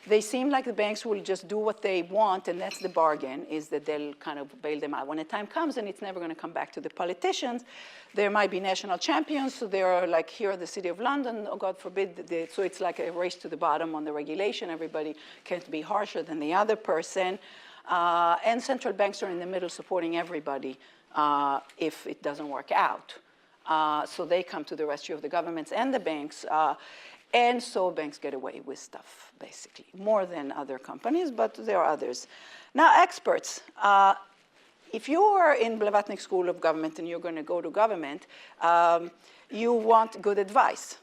They seem like the banks will just do what they want, and that's the bargain, is that they'll kind of bail them out. When the time comes, and it's never going to come back to the politicians, there might be national champions, so there are like here the City of London, oh God forbid, so it's like a race to the bottom on the regulation. Everybody can't be harsher than the other person. And central banks are in the middle supporting everybody if it doesn't work out. So they come to the rescue of the governments and the banks. And so banks get away with stuff, basically, more than other companies, but there are others. Now, experts. If you are in Blavatnik School of Government and you're going to go to government, you want good advice.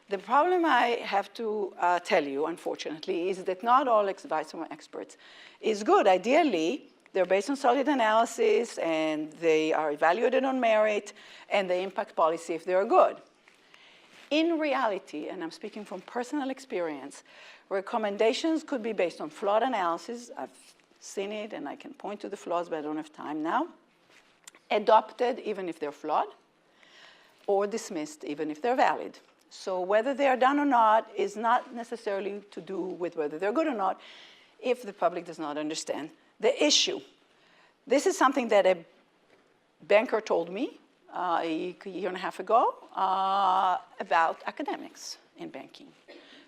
The problem I have to tell you, unfortunately, is that not all advice from experts is good. Ideally, they're based on solid analysis, and they are evaluated on merit, and they impact policy if they're good. In reality, and I'm speaking from personal experience, recommendations could be based on flawed analysis. I've seen it, and I can point to the flaws, but I don't have time now. Adopted, even if they're flawed, or dismissed, even if they're valid. So whether they are done or not is not necessarily to do with whether they're good or not if the public does not understand the issue. This is something that a banker told me a year and a half ago about academics in banking,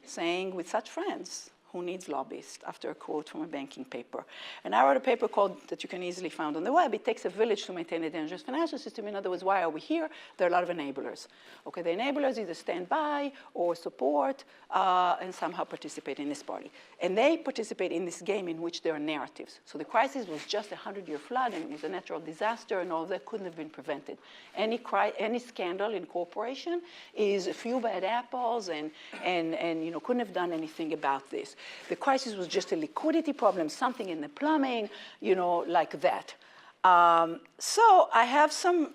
saying with such friends, who needs lobbyists, after a quote from a banking paper. And I wrote a paper that you can easily find on the web. It takes a village to maintain a dangerous financial system. In other words, why are we here? There are a lot of enablers. Okay, the enablers either stand by or support and somehow participate in this party. And they participate in this game in which there are narratives. So the crisis was just a 100-year flood, and it was a natural disaster, and all that couldn't have been prevented. Any scandal in corporation is a few bad apples, and couldn't have done anything about this. The crisis was just a liquidity problem, something in the plumbing, like that. So I have some,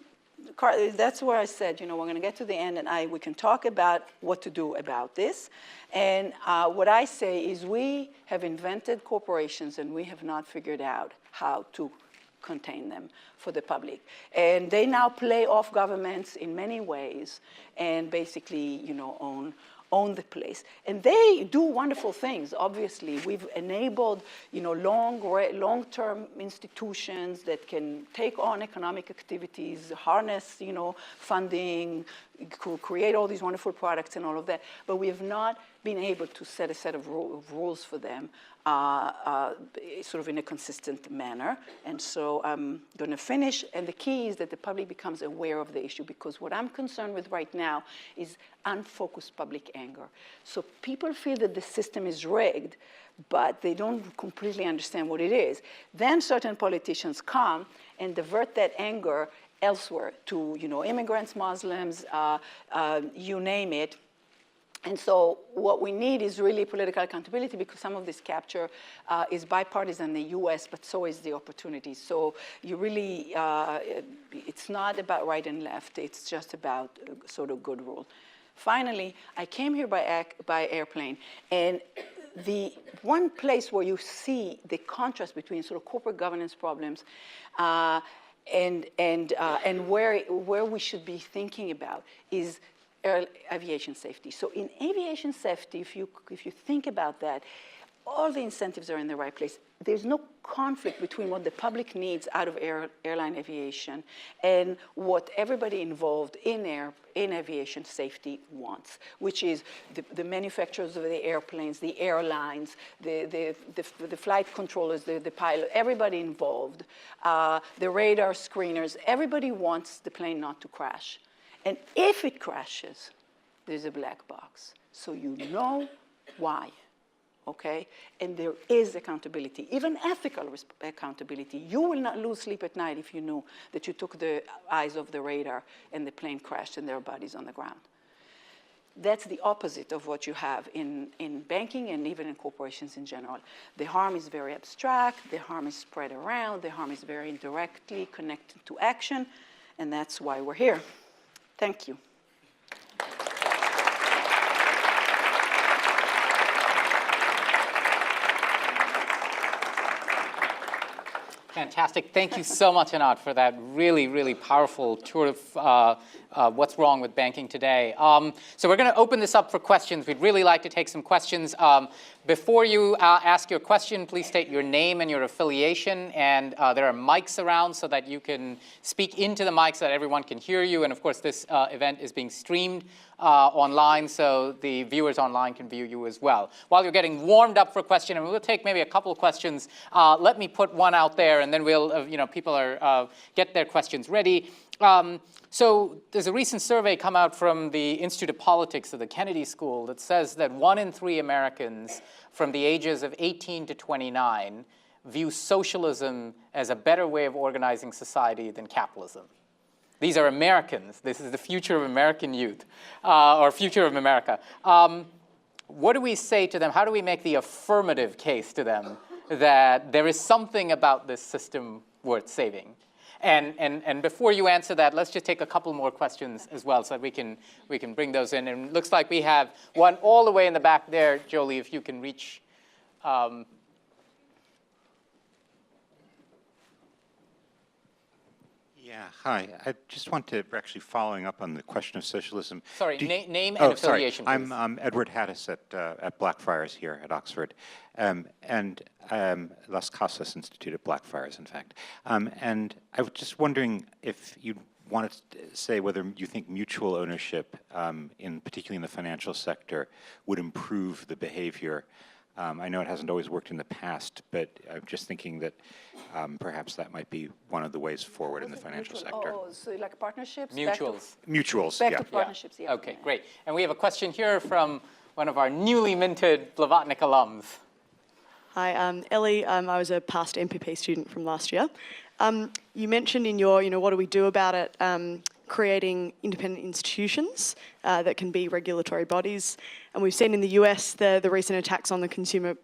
that's where I said, we're going to get to the end, and we can talk about what to do about this. And what I say is we have invented corporations, and we have not figured out how to contain them for the public. And they now play off governments in many ways, and basically, own the place. And they do wonderful things, obviously. We've enabled, long-term institutions that can take on economic activities, harness, funding, create all these wonderful products and all of that. But we have not been able to set a set of rules for them sort of in a consistent manner. And so I'm going to finish. And the key is that the public becomes aware of the issue, because what I'm concerned with right now is unfocused public anger. So people feel that the system is rigged, but they don't completely understand what it is. Then certain politicians come and divert that anger elsewhere to, immigrants, Muslims, you name it. And so what we need is really political accountability, because some of this capture is bipartisan in the US, but so is the opportunity. So you really, it's not about right and left. It's just about sort of good rule. Finally, I came here by airplane. And the one place where you see the contrast between sort of corporate governance problems and where we should be thinking about is aviation safety. So in aviation safety, if you think about that, all the incentives are in the right place. There's no conflict between what the public needs out of airline aviation and what everybody involved in aviation safety wants, which is the manufacturers of the airplanes, the airlines, the flight controllers, the pilot, everybody involved, the radar screeners. Everybody wants the plane not to crash. And if it crashes, there's a black box. So you know why, okay? And there is accountability, even ethical accountability. You will not lose sleep at night if you knew that you took the eyes off the radar and the plane crashed and there are bodies on the ground. That's the opposite of what you have in banking and even in corporations in general. The harm is very abstract, the harm is spread around, the harm is very indirectly connected to action, and that's why we're here. Thank you. Fantastic. Thank you so much, Anat, for that really, really powerful tour of what's wrong with banking today. So we're going to open this up for questions. We'd really like to take some questions. Before you ask your question, please state your name and your affiliation. And there are mics around so that you can speak into the mic so that everyone can hear you. And of course, this event is being streamed online, so the viewers online can view you as well. While you're getting warmed up for a question, and we'll take maybe a couple of questions, let me put one out there, and then we'll, people are get their questions ready. So there's a recent survey come out from the Institute of Politics of the Kennedy School that says that 1 in 3 Americans from the ages of 18 to 29 view socialism as a better way of organizing society than capitalism. These are Americans. This is the future of American youth, or future of America. What do we say to them? How do we make the affirmative case to them that there is something about this system worth saving? And before you answer that, let's just take a couple more questions as well so that we can bring those in. And it looks like we have one all the way in the back there, Jolie, if you can reach. Yeah, hi. I just want to, actually following up on the question of socialism. Sorry, name and affiliation, sorry. please. I'm Edward Hattis at Blackfriars here at Oxford, and Las Casas Institute at Blackfriars, in fact. And I was just wondering if you wanted to say whether you think mutual ownership, particularly in the financial sector, would improve the behavior. I know it hasn't always worked in the past, but I'm just thinking that perhaps that might be one of the ways forward in the financial sector. Oh, so like partnerships? Mutuals. Mutuals, Back yeah. to partnerships, yeah. Okay, great. And we have a question here from one of our newly minted Blavatnik alums. Hi, Ellie. I was a past MPP student from last year. You mentioned in your, what do we do about it, creating independent institutions that can be regulatory bodies. And we've seen in the US the recent attacks on the Consumer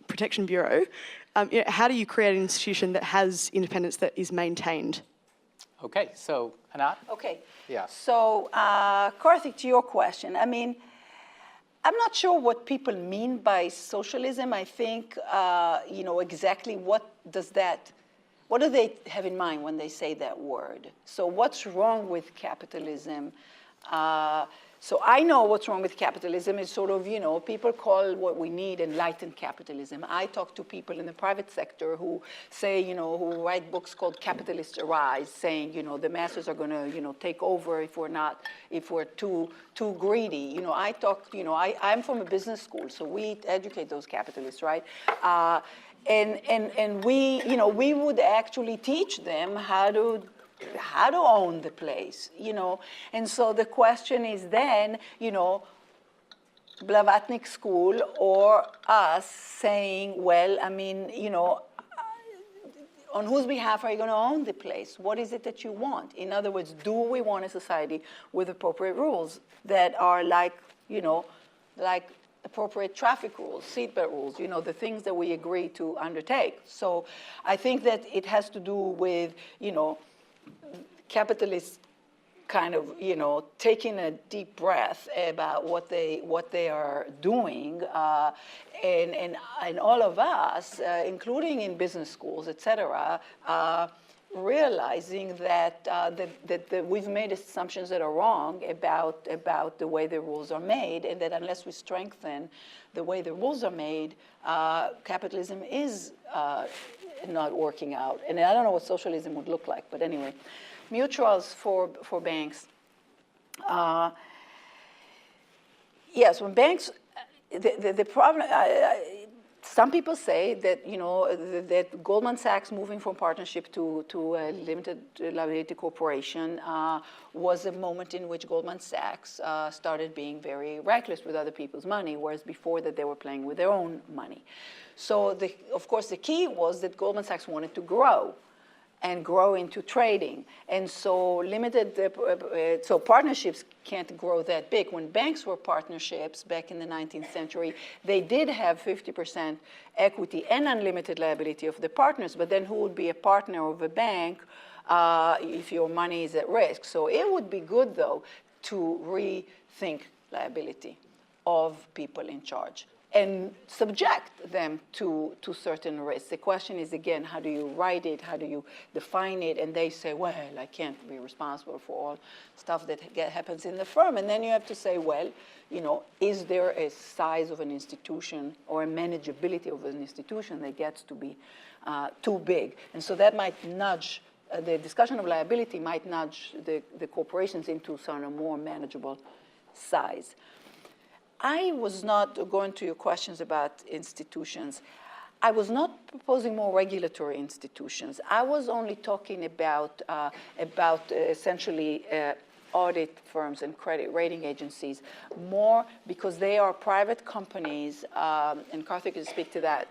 Protection Bureau. How do you create an institution that has independence that is maintained? Okay, so Anat? Okay. Yeah. So, Karthik, to your question, I mean, I'm not sure what people mean by socialism. I think, exactly what do they have in mind when they say that word? So what's wrong with capitalism? So I know what's wrong with capitalism is sort of, people call what we need enlightened capitalism. I talk to people in the private sector who say, who write books called Capitalists Arise, saying, the masses are going to, take over if we're too greedy. I'm from a business school, so we educate those capitalists, right? And we would actually teach them how to own the place, And so the question is then, Blavatnik School or us saying, well, I mean, on whose behalf are you going to own the place? What is it that you want? In other words, do we want a society with appropriate rules that are like appropriate traffic rules, seatbelt rules, the things that we agree to undertake. So I think that it has to do with, capitalists kind of, taking a deep breath about what they are doing, and all of us, including in business schools, et cetera, realizing that we've made assumptions that are wrong about the way the rules are made, and that unless we strengthen the way the rules are made, capitalism is not working out. And I don't know what socialism would look like, but anyway. Mutuals for banks. Yes, when banks, the problem, some people say that, that Goldman Sachs moving from partnership to a limited liability corporation was a moment in which Goldman Sachs started being very reckless with other people's money, whereas before that they were playing with their own money. So, of course, the key was that Goldman Sachs wanted to grow and grow into trading. And so so partnerships can't grow that big. When banks were partnerships back in the 19th century, they did have 50% equity and unlimited liability of the partners, but then who would be a partner of a bank if your money is at risk? So it would be good, though, to rethink liability of people in charge and subject them to certain risks. The question is, again, how do you write it? How do you define it? And they say, well, I can't be responsible for all stuff that happens in the firm. And then you have to say, well, is there a size of an institution or a manageability of an institution that gets to be too big? And so that might nudge, the discussion of liability might nudge the corporations into sort of more manageable size. I was not going to your questions about institutions. I was not proposing more regulatory institutions. I was only talking about essentially audit firms and credit rating agencies, more because they are private companies, and Karthik can speak to that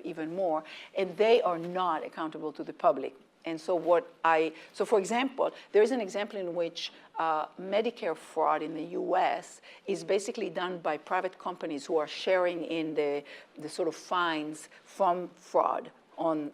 even more, and they are not accountable to the public. And so for example, there is an example in which Medicare fraud in the US is basically done by private companies who are sharing in the sort of fines from fraud on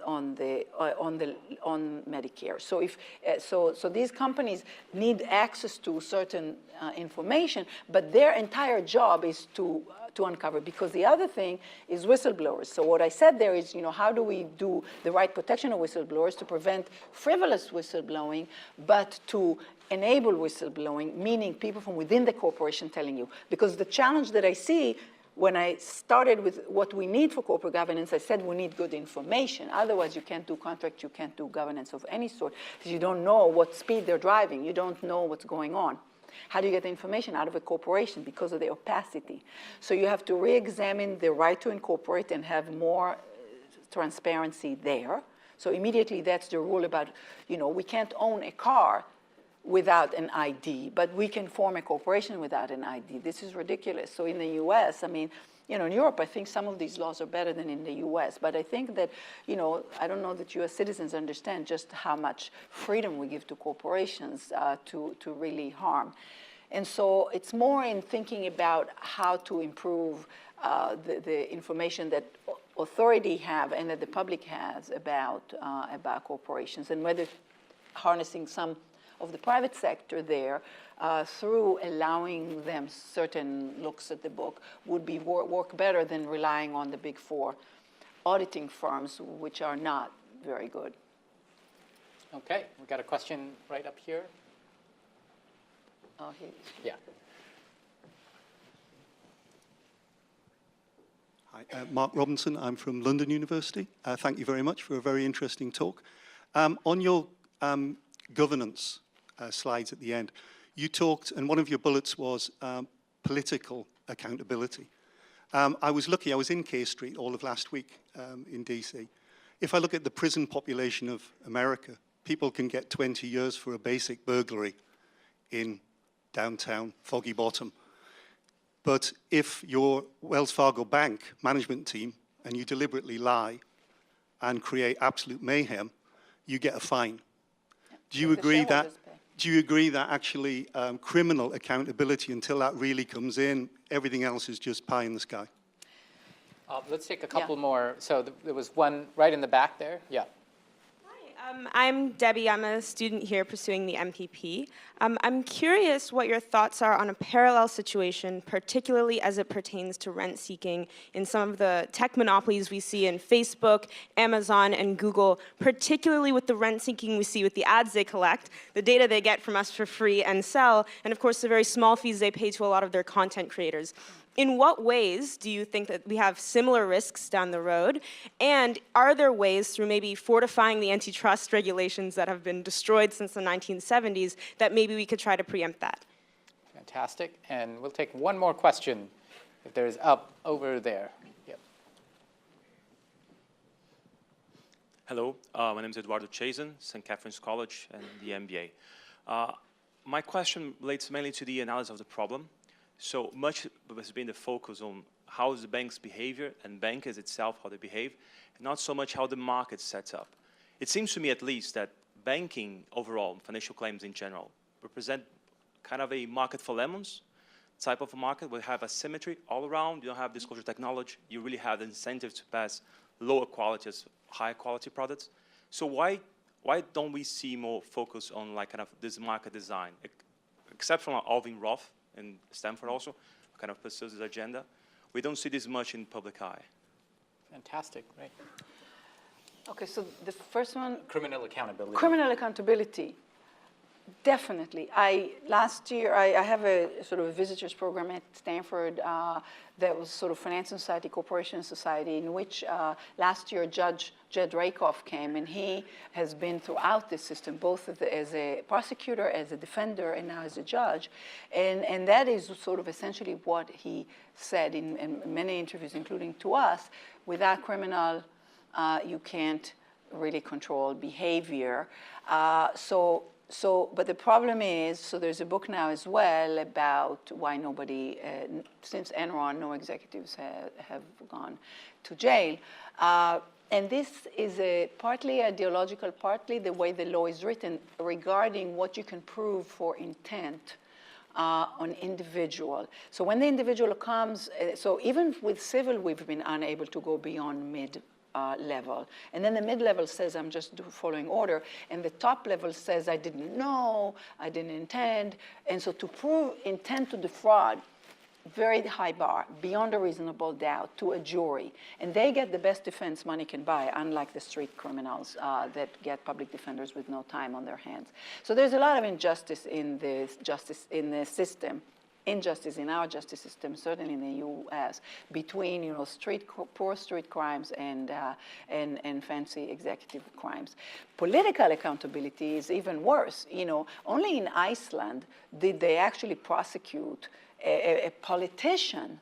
Medicare. So these companies need access to certain information, but their entire job is to uncover, because the other thing is whistleblowers. So what I said there is, how do we do the right protection of whistleblowers to prevent frivolous whistleblowing, but to enable whistleblowing, meaning people from within the corporation telling you. Because the challenge that I see when I started with what we need for corporate governance, I said we need good information. Otherwise, you can't do contract, you can't do governance of any sort, because you don't know what speed they're driving. You don't know what's going on. How do you get the information out of a corporation? Because of the opacity. So you have to re-examine the right to incorporate and have more transparency there. So immediately that's the rule about, we can't own a car without an ID, but we can form a corporation without an ID. This is ridiculous. So in the US, in Europe, I think some of these laws are better than in the US, but I think that, I don't know that US citizens understand just how much freedom we give to corporations to really harm. And so it's more in thinking about how to improve the information that authority have and that the public has about corporations, and whether harnessing some of the private sector there through allowing them certain looks at the book would be work better than relying on the big four auditing firms, which are not very good. Okay, we got a question right up here. Oh, Yeah. Hi, Mark Robinson. I'm from London University. Thank you very much for a very interesting talk. On your governance slides at the end, you talked, and one of your bullets was political accountability. I was lucky, I was in K Street all of last week in DC. If I look at the prison population of America, people can get 20 years for a basic burglary in downtown Foggy Bottom. But if you're Wells Fargo Bank management team and you deliberately lie and create absolute mayhem, you get a fine. Do you agree that actually criminal accountability, until that really comes in, everything else is just pie in the sky? Let's take a couple more. So there was one right in the back there. Yeah. I'm Debbie. I'm a student here pursuing the MPP. I'm curious what your thoughts are on a parallel situation, particularly as it pertains to rent seeking in some of the tech monopolies we see in Facebook, Amazon, and Google, particularly with the rent seeking we see with the ads they collect, the data they get from us for free and sell, and of course the very small fees they pay to a lot of their content creators. In what ways do you think that we have similar risks down the road? And are there ways through maybe fortifying the antitrust regulations that have been destroyed since the 1970s that maybe we could try to preempt that? Fantastic. And we'll take one more question if there's up over there. Yep. Hello, my name is Eduardo Chazen, St. Catherine's College and the MBA. My question relates mainly to the analysis of the problem. So much has been the focus on how is the bank's behavior and bankers itself, how they behave, and not so much how the market sets up. It seems to me at least that banking overall, financial claims in general, represent kind of a market for lemons type of a market where you have asymmetry all around. You don't have disclosure technology. You really have the incentive to pass lower quality as higher quality products. So why don't we see more focus on like kind of this market design, except from Alvin Roth in Stanford also, kind of pursues this agenda. We don't see this much in public eye. Fantastic, right. Okay, so the first one. Criminal accountability. Criminal accountability. Definitely. Last year, I have a sort of a visitors program at Stanford that was sort of Finance and Society, Corporation Society, in which last year Judge Jed Rakoff came, and he has been throughout this system, both as a prosecutor, as a defender, and now as a judge. And that is sort of essentially what he said in many interviews, including to us. Without criminal, you can't really control behavior. But the problem is, so there's a book now as well about why nobody, since Enron, no executives have gone to jail. And this is partly ideological, partly the way the law is written regarding what you can prove for intent on individual. So when the individual comes, so even with civil, we've been unable to go beyond mid-level. And then the mid-level says, I'm just following order. And the top level says, I didn't know, I didn't intend. And so to prove intent to defraud, very high bar, beyond a reasonable doubt, to a jury. And they get the best defense money can buy, unlike the street criminals that get public defenders with no time on their hands. So there's a lot of injustice in the system, injustice in our justice system, certainly in the U.S., between poor street crimes and fancy executive crimes. Political accountability is even worse. Only in Iceland did they actually prosecute a politician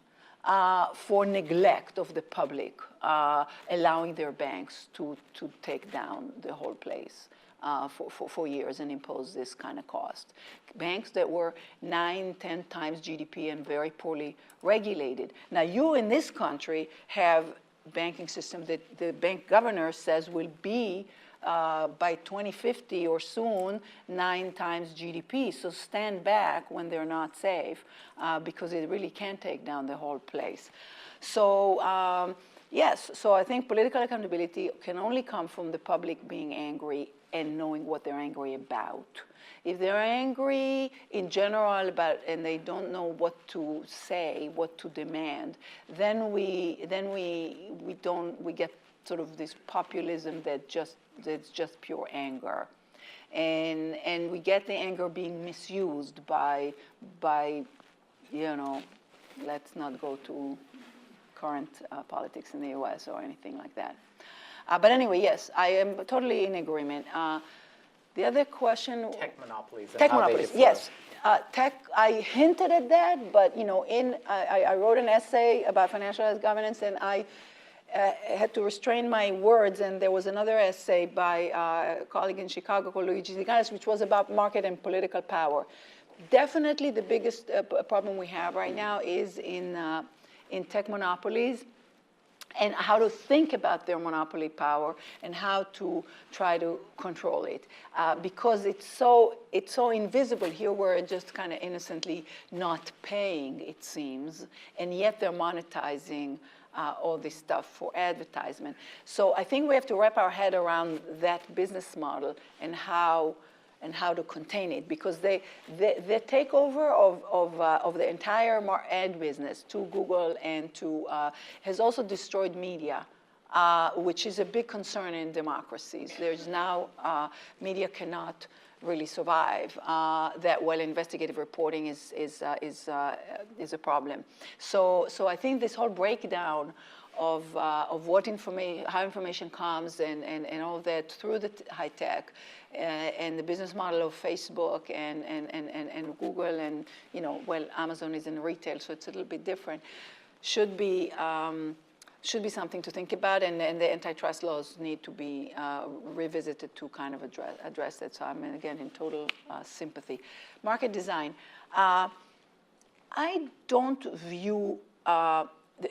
for neglect of the public, allowing their banks to take down the whole place for years and impose this kind of cost. Banks that were 9-10 times GDP and very poorly regulated. Now you in this country have a banking system that the bank governor says will be by 2050 or soon, 9 times GDP. So stand back when they're not safe because it really can take down the whole place. So yes, so I think political accountability can only come from the public being angry and knowing what they're angry about. If they're angry in general about, and they don't know what to say, what to demand, then we get sort of this populism that's just pure anger. And we get the anger being misused by let's not go to current politics in the US or anything like that. But anyway, yes, I am totally in agreement. The other question. Tech monopolies. Tech monopolies, yes. Tech, I hinted at that, but I wrote an essay about financial governance, and I had to restrain my words, and there was another essay by a colleague in Chicago called Luigi Ziganis, which was about market and political power. Definitely the biggest problem we have right now is in tech monopolies, and how to think about their monopoly power and how to try to control it. Because it's so invisible. Here we're just kind of innocently not paying, it seems, and yet they're monetizing all this stuff for advertisement. So I think we have to wrap our head around that business model and how to contain it, because the takeover of the entire ad business to Google and to has also destroyed media, which is a big concern in democracies. There's now media cannot really survive that well. Investigative reporting is a problem. So I think this whole breakdown of what how information comes and all that through the high tech and the business model of Facebook and Google and Amazon is in retail, so it's a little bit different, should be something to think about, and the antitrust laws need to be revisited to kind of address that. So I'm, again, in total sympathy. Market design. I don't view,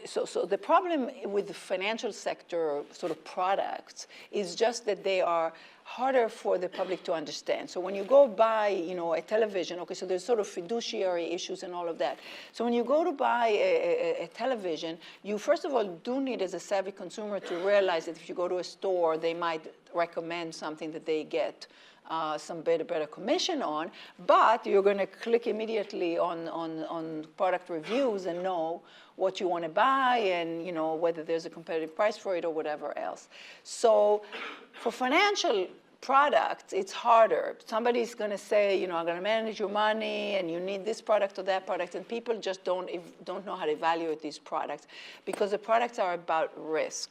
so the problem with the financial sector sort of products is just that they are harder for the public to understand. So when you go buy, a television, okay, so there's sort of fiduciary issues and all of that. So when you go to buy a television, you first of all do need, as a savvy consumer, to realize that if you go to a store, they might recommend something that they get some better commission on, but you're going to click immediately on product reviews and know what you want to buy and whether there's a competitive price for it or whatever else. So for financial products, it's harder. Somebody's going to say, I'm going to manage your money and you need this product or that product, and people just don't know how to evaluate these products because the products are about risk.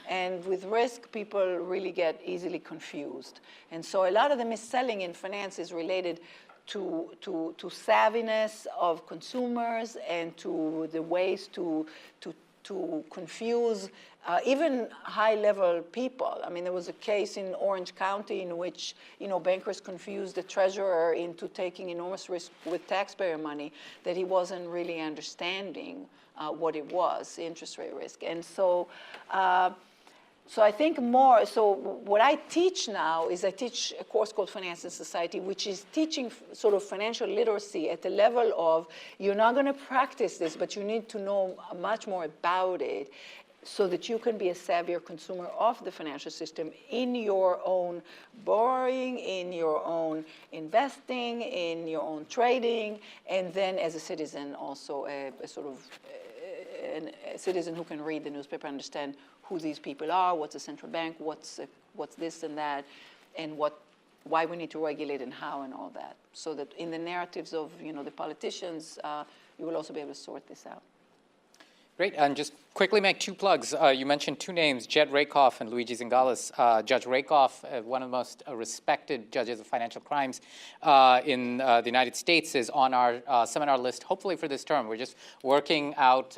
And with risk, people really get easily confused. And so a lot of the mis-selling in finance is related to savviness of consumers and to the ways to confuse even high-level people. I mean, there was a case in Orange County in which, bankers confused the treasurer into taking enormous risk with taxpayer money that he wasn't really understanding what it was, interest rate risk. And so So I think more, so what I teach now is I teach a course called Finance and Society, which is teaching sort of financial literacy at the level of, you're not going to practice this, but you need to know much more about it so that you can be a savvier consumer of the financial system in your own borrowing, in your own investing, in your own trading, and then as a citizen also a sort of a citizen who can read the newspaper, understand who these people are, what's a central bank, what's this and that, and why we need to regulate and how and all that. So that in the narratives of the politicians, you will also be able to sort this out. Great, and just quickly make two plugs. You mentioned two names, Jed Rakoff and Luigi Zingales. Judge Rakoff, one of the most respected judges of financial crimes in the United States, is on our seminar list, hopefully for this term. We're just working out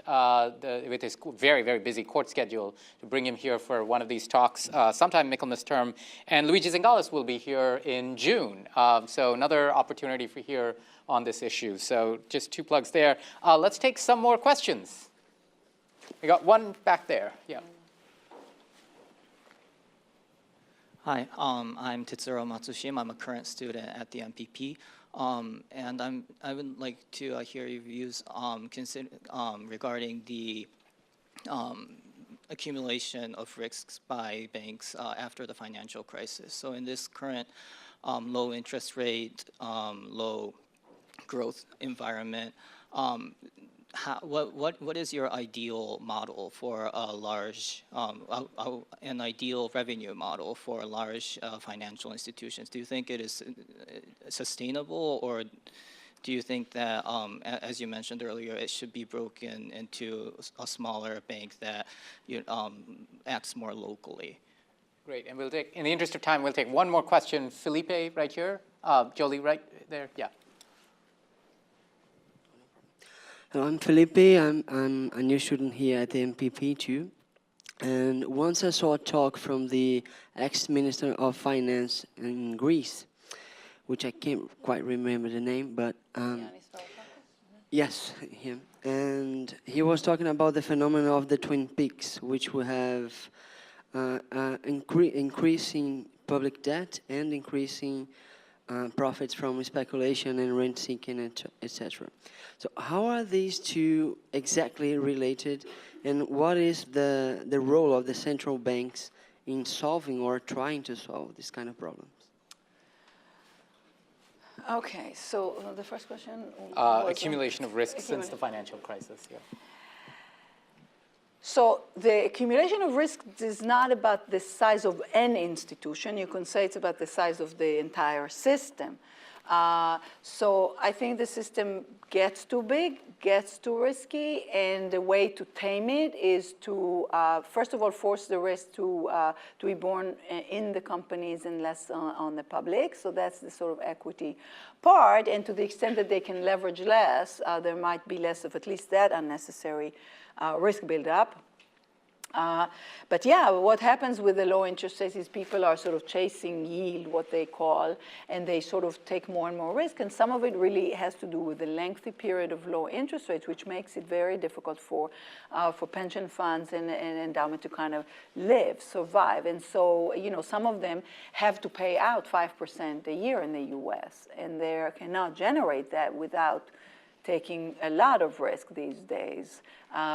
with his very, very busy court schedule to bring him here for one of these talks sometime Michaelmas term. And Luigi Zingales will be here in June. So another opportunity for here on this issue. So just two plugs there. Let's take some more questions. We got one back there. Yeah. Hi, I'm Tetsuro Matsushima. I'm a current student at the MPP, and I would like to hear your views regarding the accumulation of risks by banks after the financial crisis. So in this current low interest rate, low growth environment, what is your ideal model for a large, an ideal revenue model for large financial institutions? Do you think it is sustainable, or do you think that, as you mentioned earlier, it should be broken into a smaller bank that acts more locally? Great, and we'll take, in the interest of time, we'll take one more question. Felipe, right here. Jolie, right there. Yeah. Hello, I'm Felipe. I'm a new student here at the MPP too. And once I saw a talk from the ex-minister of finance in Greece, which I can't quite remember the name, but yes, him. And he was talking about the phenomenon of the Twin Peaks, which will have increasing public debt and increasing profits from speculation and rent seeking, etc. So how are these two exactly related, and what is the role of the central banks in solving or trying to solve this kind of problems? Okay, so the first question was Accumulation of risk since the financial crisis. Yeah. So the accumulation of risk is not about the size of an institution. You can say it's about the size of the entire system. So I think the system gets too big, gets too risky, and the way to tame it is to, first of all, force the risk to be borne in the companies and less on the public. So that's the sort of equity part. And to the extent that they can leverage less, there might be less of at least that unnecessary risk buildup. But yeah, what happens with the low interest rates is people are sort of chasing yield, what they call, and they sort of take more and more risk. And some of it really has to do with the lengthy period of low interest rates, which makes it very difficult for pension funds and endowment to kind of live, survive. And so, some of them have to pay out 5% a year in the US, and they cannot generate that without taking a lot of risk these days,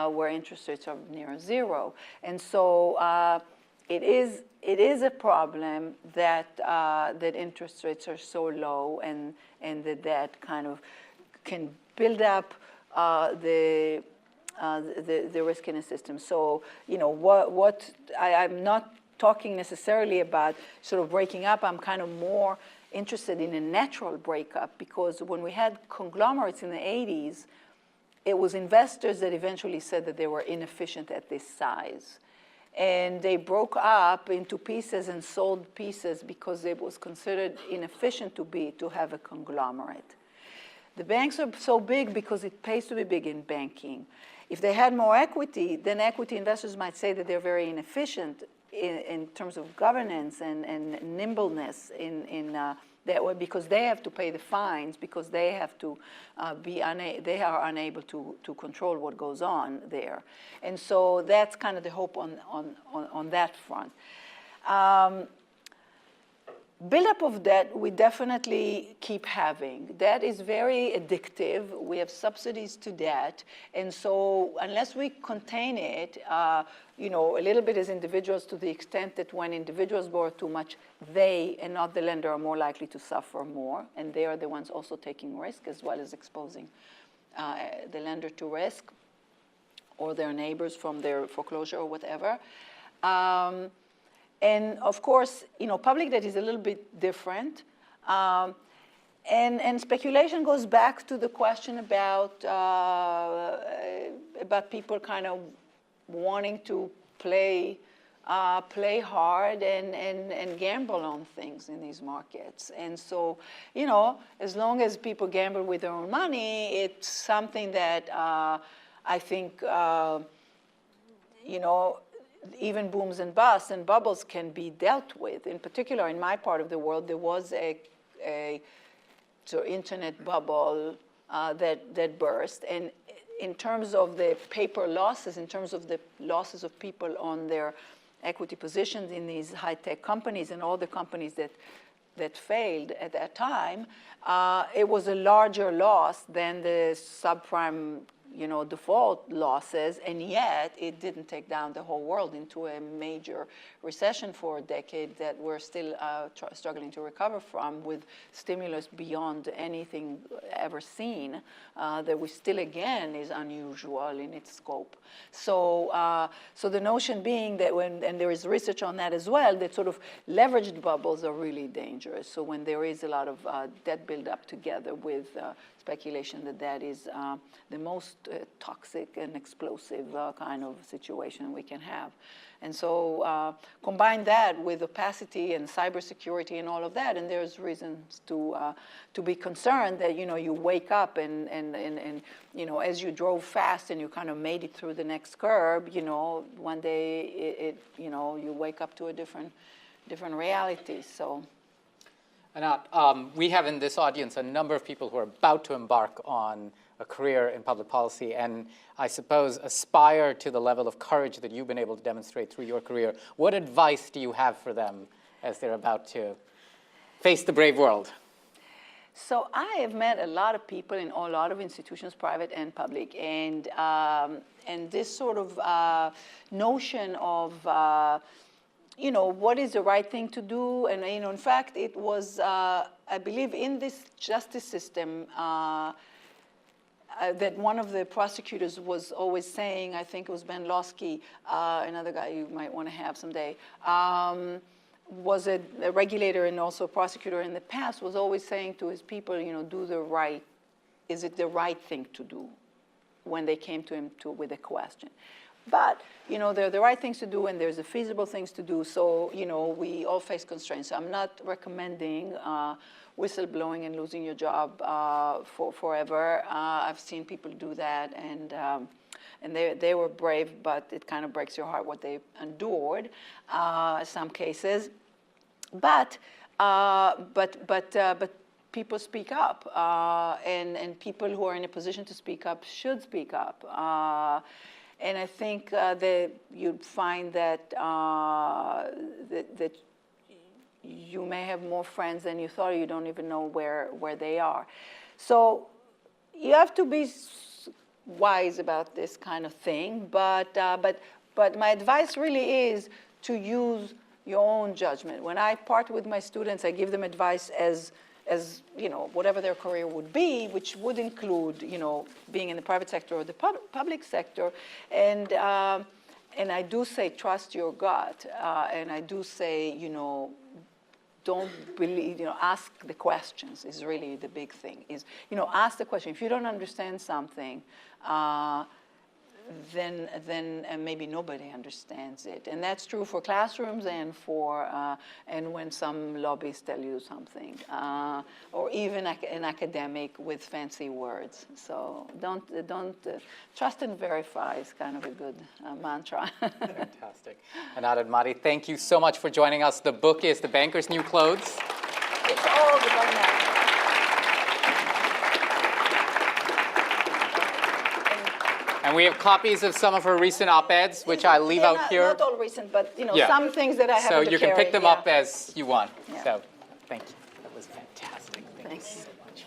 where interest rates are near zero. And so it is a problem that interest rates are so low, and that kind of can build up the risk in a system. So I'm not talking necessarily about sort of breaking up. I'm kind of more interested in a natural breakup, because when we had conglomerates in the 80s, it was investors that eventually said that they were inefficient at this size. And they broke up into pieces and sold pieces because it was considered inefficient to have a conglomerate. The banks are so big because it pays to be big in banking. If they had more equity, then equity investors might say that they're very inefficient in terms of governance and nimbleness in that way, because they have to pay the fines, because they have to they are unable to control what goes on there. And so that's kind of the hope on that front. Buildup of debt, we definitely keep having. Debt is very addictive. We have subsidies to debt. And so unless we contain it, you know, a little bit as individuals, to the extent that when individuals borrow too much, they and not the lender are more likely to suffer more. And they are the ones also taking risk, as well as exposing the lender to risk, or their neighbors from their foreclosure or whatever. And of course, you know, public debt is a little bit different. And speculation goes back to the question about people kind of wanting to play hard and gamble on things in these markets. And so, you know, as long as people gamble with their own money, it's something that I think, you know, even booms and busts and bubbles can be dealt with. In particular, in my part of the world, there was a sort of internet bubble that burst. And in terms of the paper losses, in terms of the losses of people on their equity positions in these high-tech companies and all the companies that failed at that time, it was a larger loss than the subprime, you know, default losses, and yet it didn't take down the whole world into a major recession for a decade that we're still struggling to recover from, with stimulus beyond anything ever seen, that we still, again, is unusual in its scope. So, so the notion being that and there is research on that as well, that sort of leveraged bubbles are really dangerous. So when there is a lot of debt buildup together with speculation, that is the most toxic and explosive kind of situation we can have. And so combine that with opacity and cybersecurity and all of that, and there's reasons to be concerned that, you know, you wake up and you know, as you drove fast and you kind of made it through the next curb, you know, one day you know, you wake up to a different reality. So. Anat, we have in this audience a number of people who are about to embark on a career in public policy, and I suppose aspire to the level of courage that you've been able to demonstrate through your career. What advice do you have for them as they're about to face the brave world? So I have met a lot of people in a lot of institutions, private and public, and this sort of notion of you know, what is the right thing to do? And, you know, in fact, it was, I believe, in this justice system that one of the prosecutors was always saying, I think it was Ben Losky, another guy you might want to have someday, was a regulator and also a prosecutor in the past, was always saying to his people, you know, do the right, is it the right thing to do, when they came to him with a question. But, you know, there are the right things to do and there's the feasible things to do. So, you know, we all face constraints. So I'm not recommending whistleblowing and losing your job for forever. I've seen people do that, and they were brave, but it kind of breaks your heart what they endured in some cases. But people speak up, and people who are in a position to speak up should speak up. And I think that you'd find that that you may have more friends than you thought. You don't even know where they are. So you have to be wise about this kind of thing. But my advice really is to use your own judgment. When I part with my students, I give them advice as you know, whatever their career would be, which would include, you know, being in the private sector or the public sector, and I do say trust your gut, and I do say, you know, don't believe, you know, ask the questions is really the big thing. Is, you know, ask the question. If you don't understand something, then maybe nobody understands it, and that's true for classrooms and for and when some lobbyists tell you something, or even an academic with fancy words. So don't trust and verify is kind of a good mantra. Fantastic. Anat Admati, thank you so much for joining us. The book is The Banker's New Clothes. It's all government. And we have copies of some of her recent op-eds, which I leave out here. Not all recent, but Yeah. some things that I have So to you can carry, pick them yeah. up as you want. Yeah. So thank you. That was fantastic. Thank you Thanks. so much.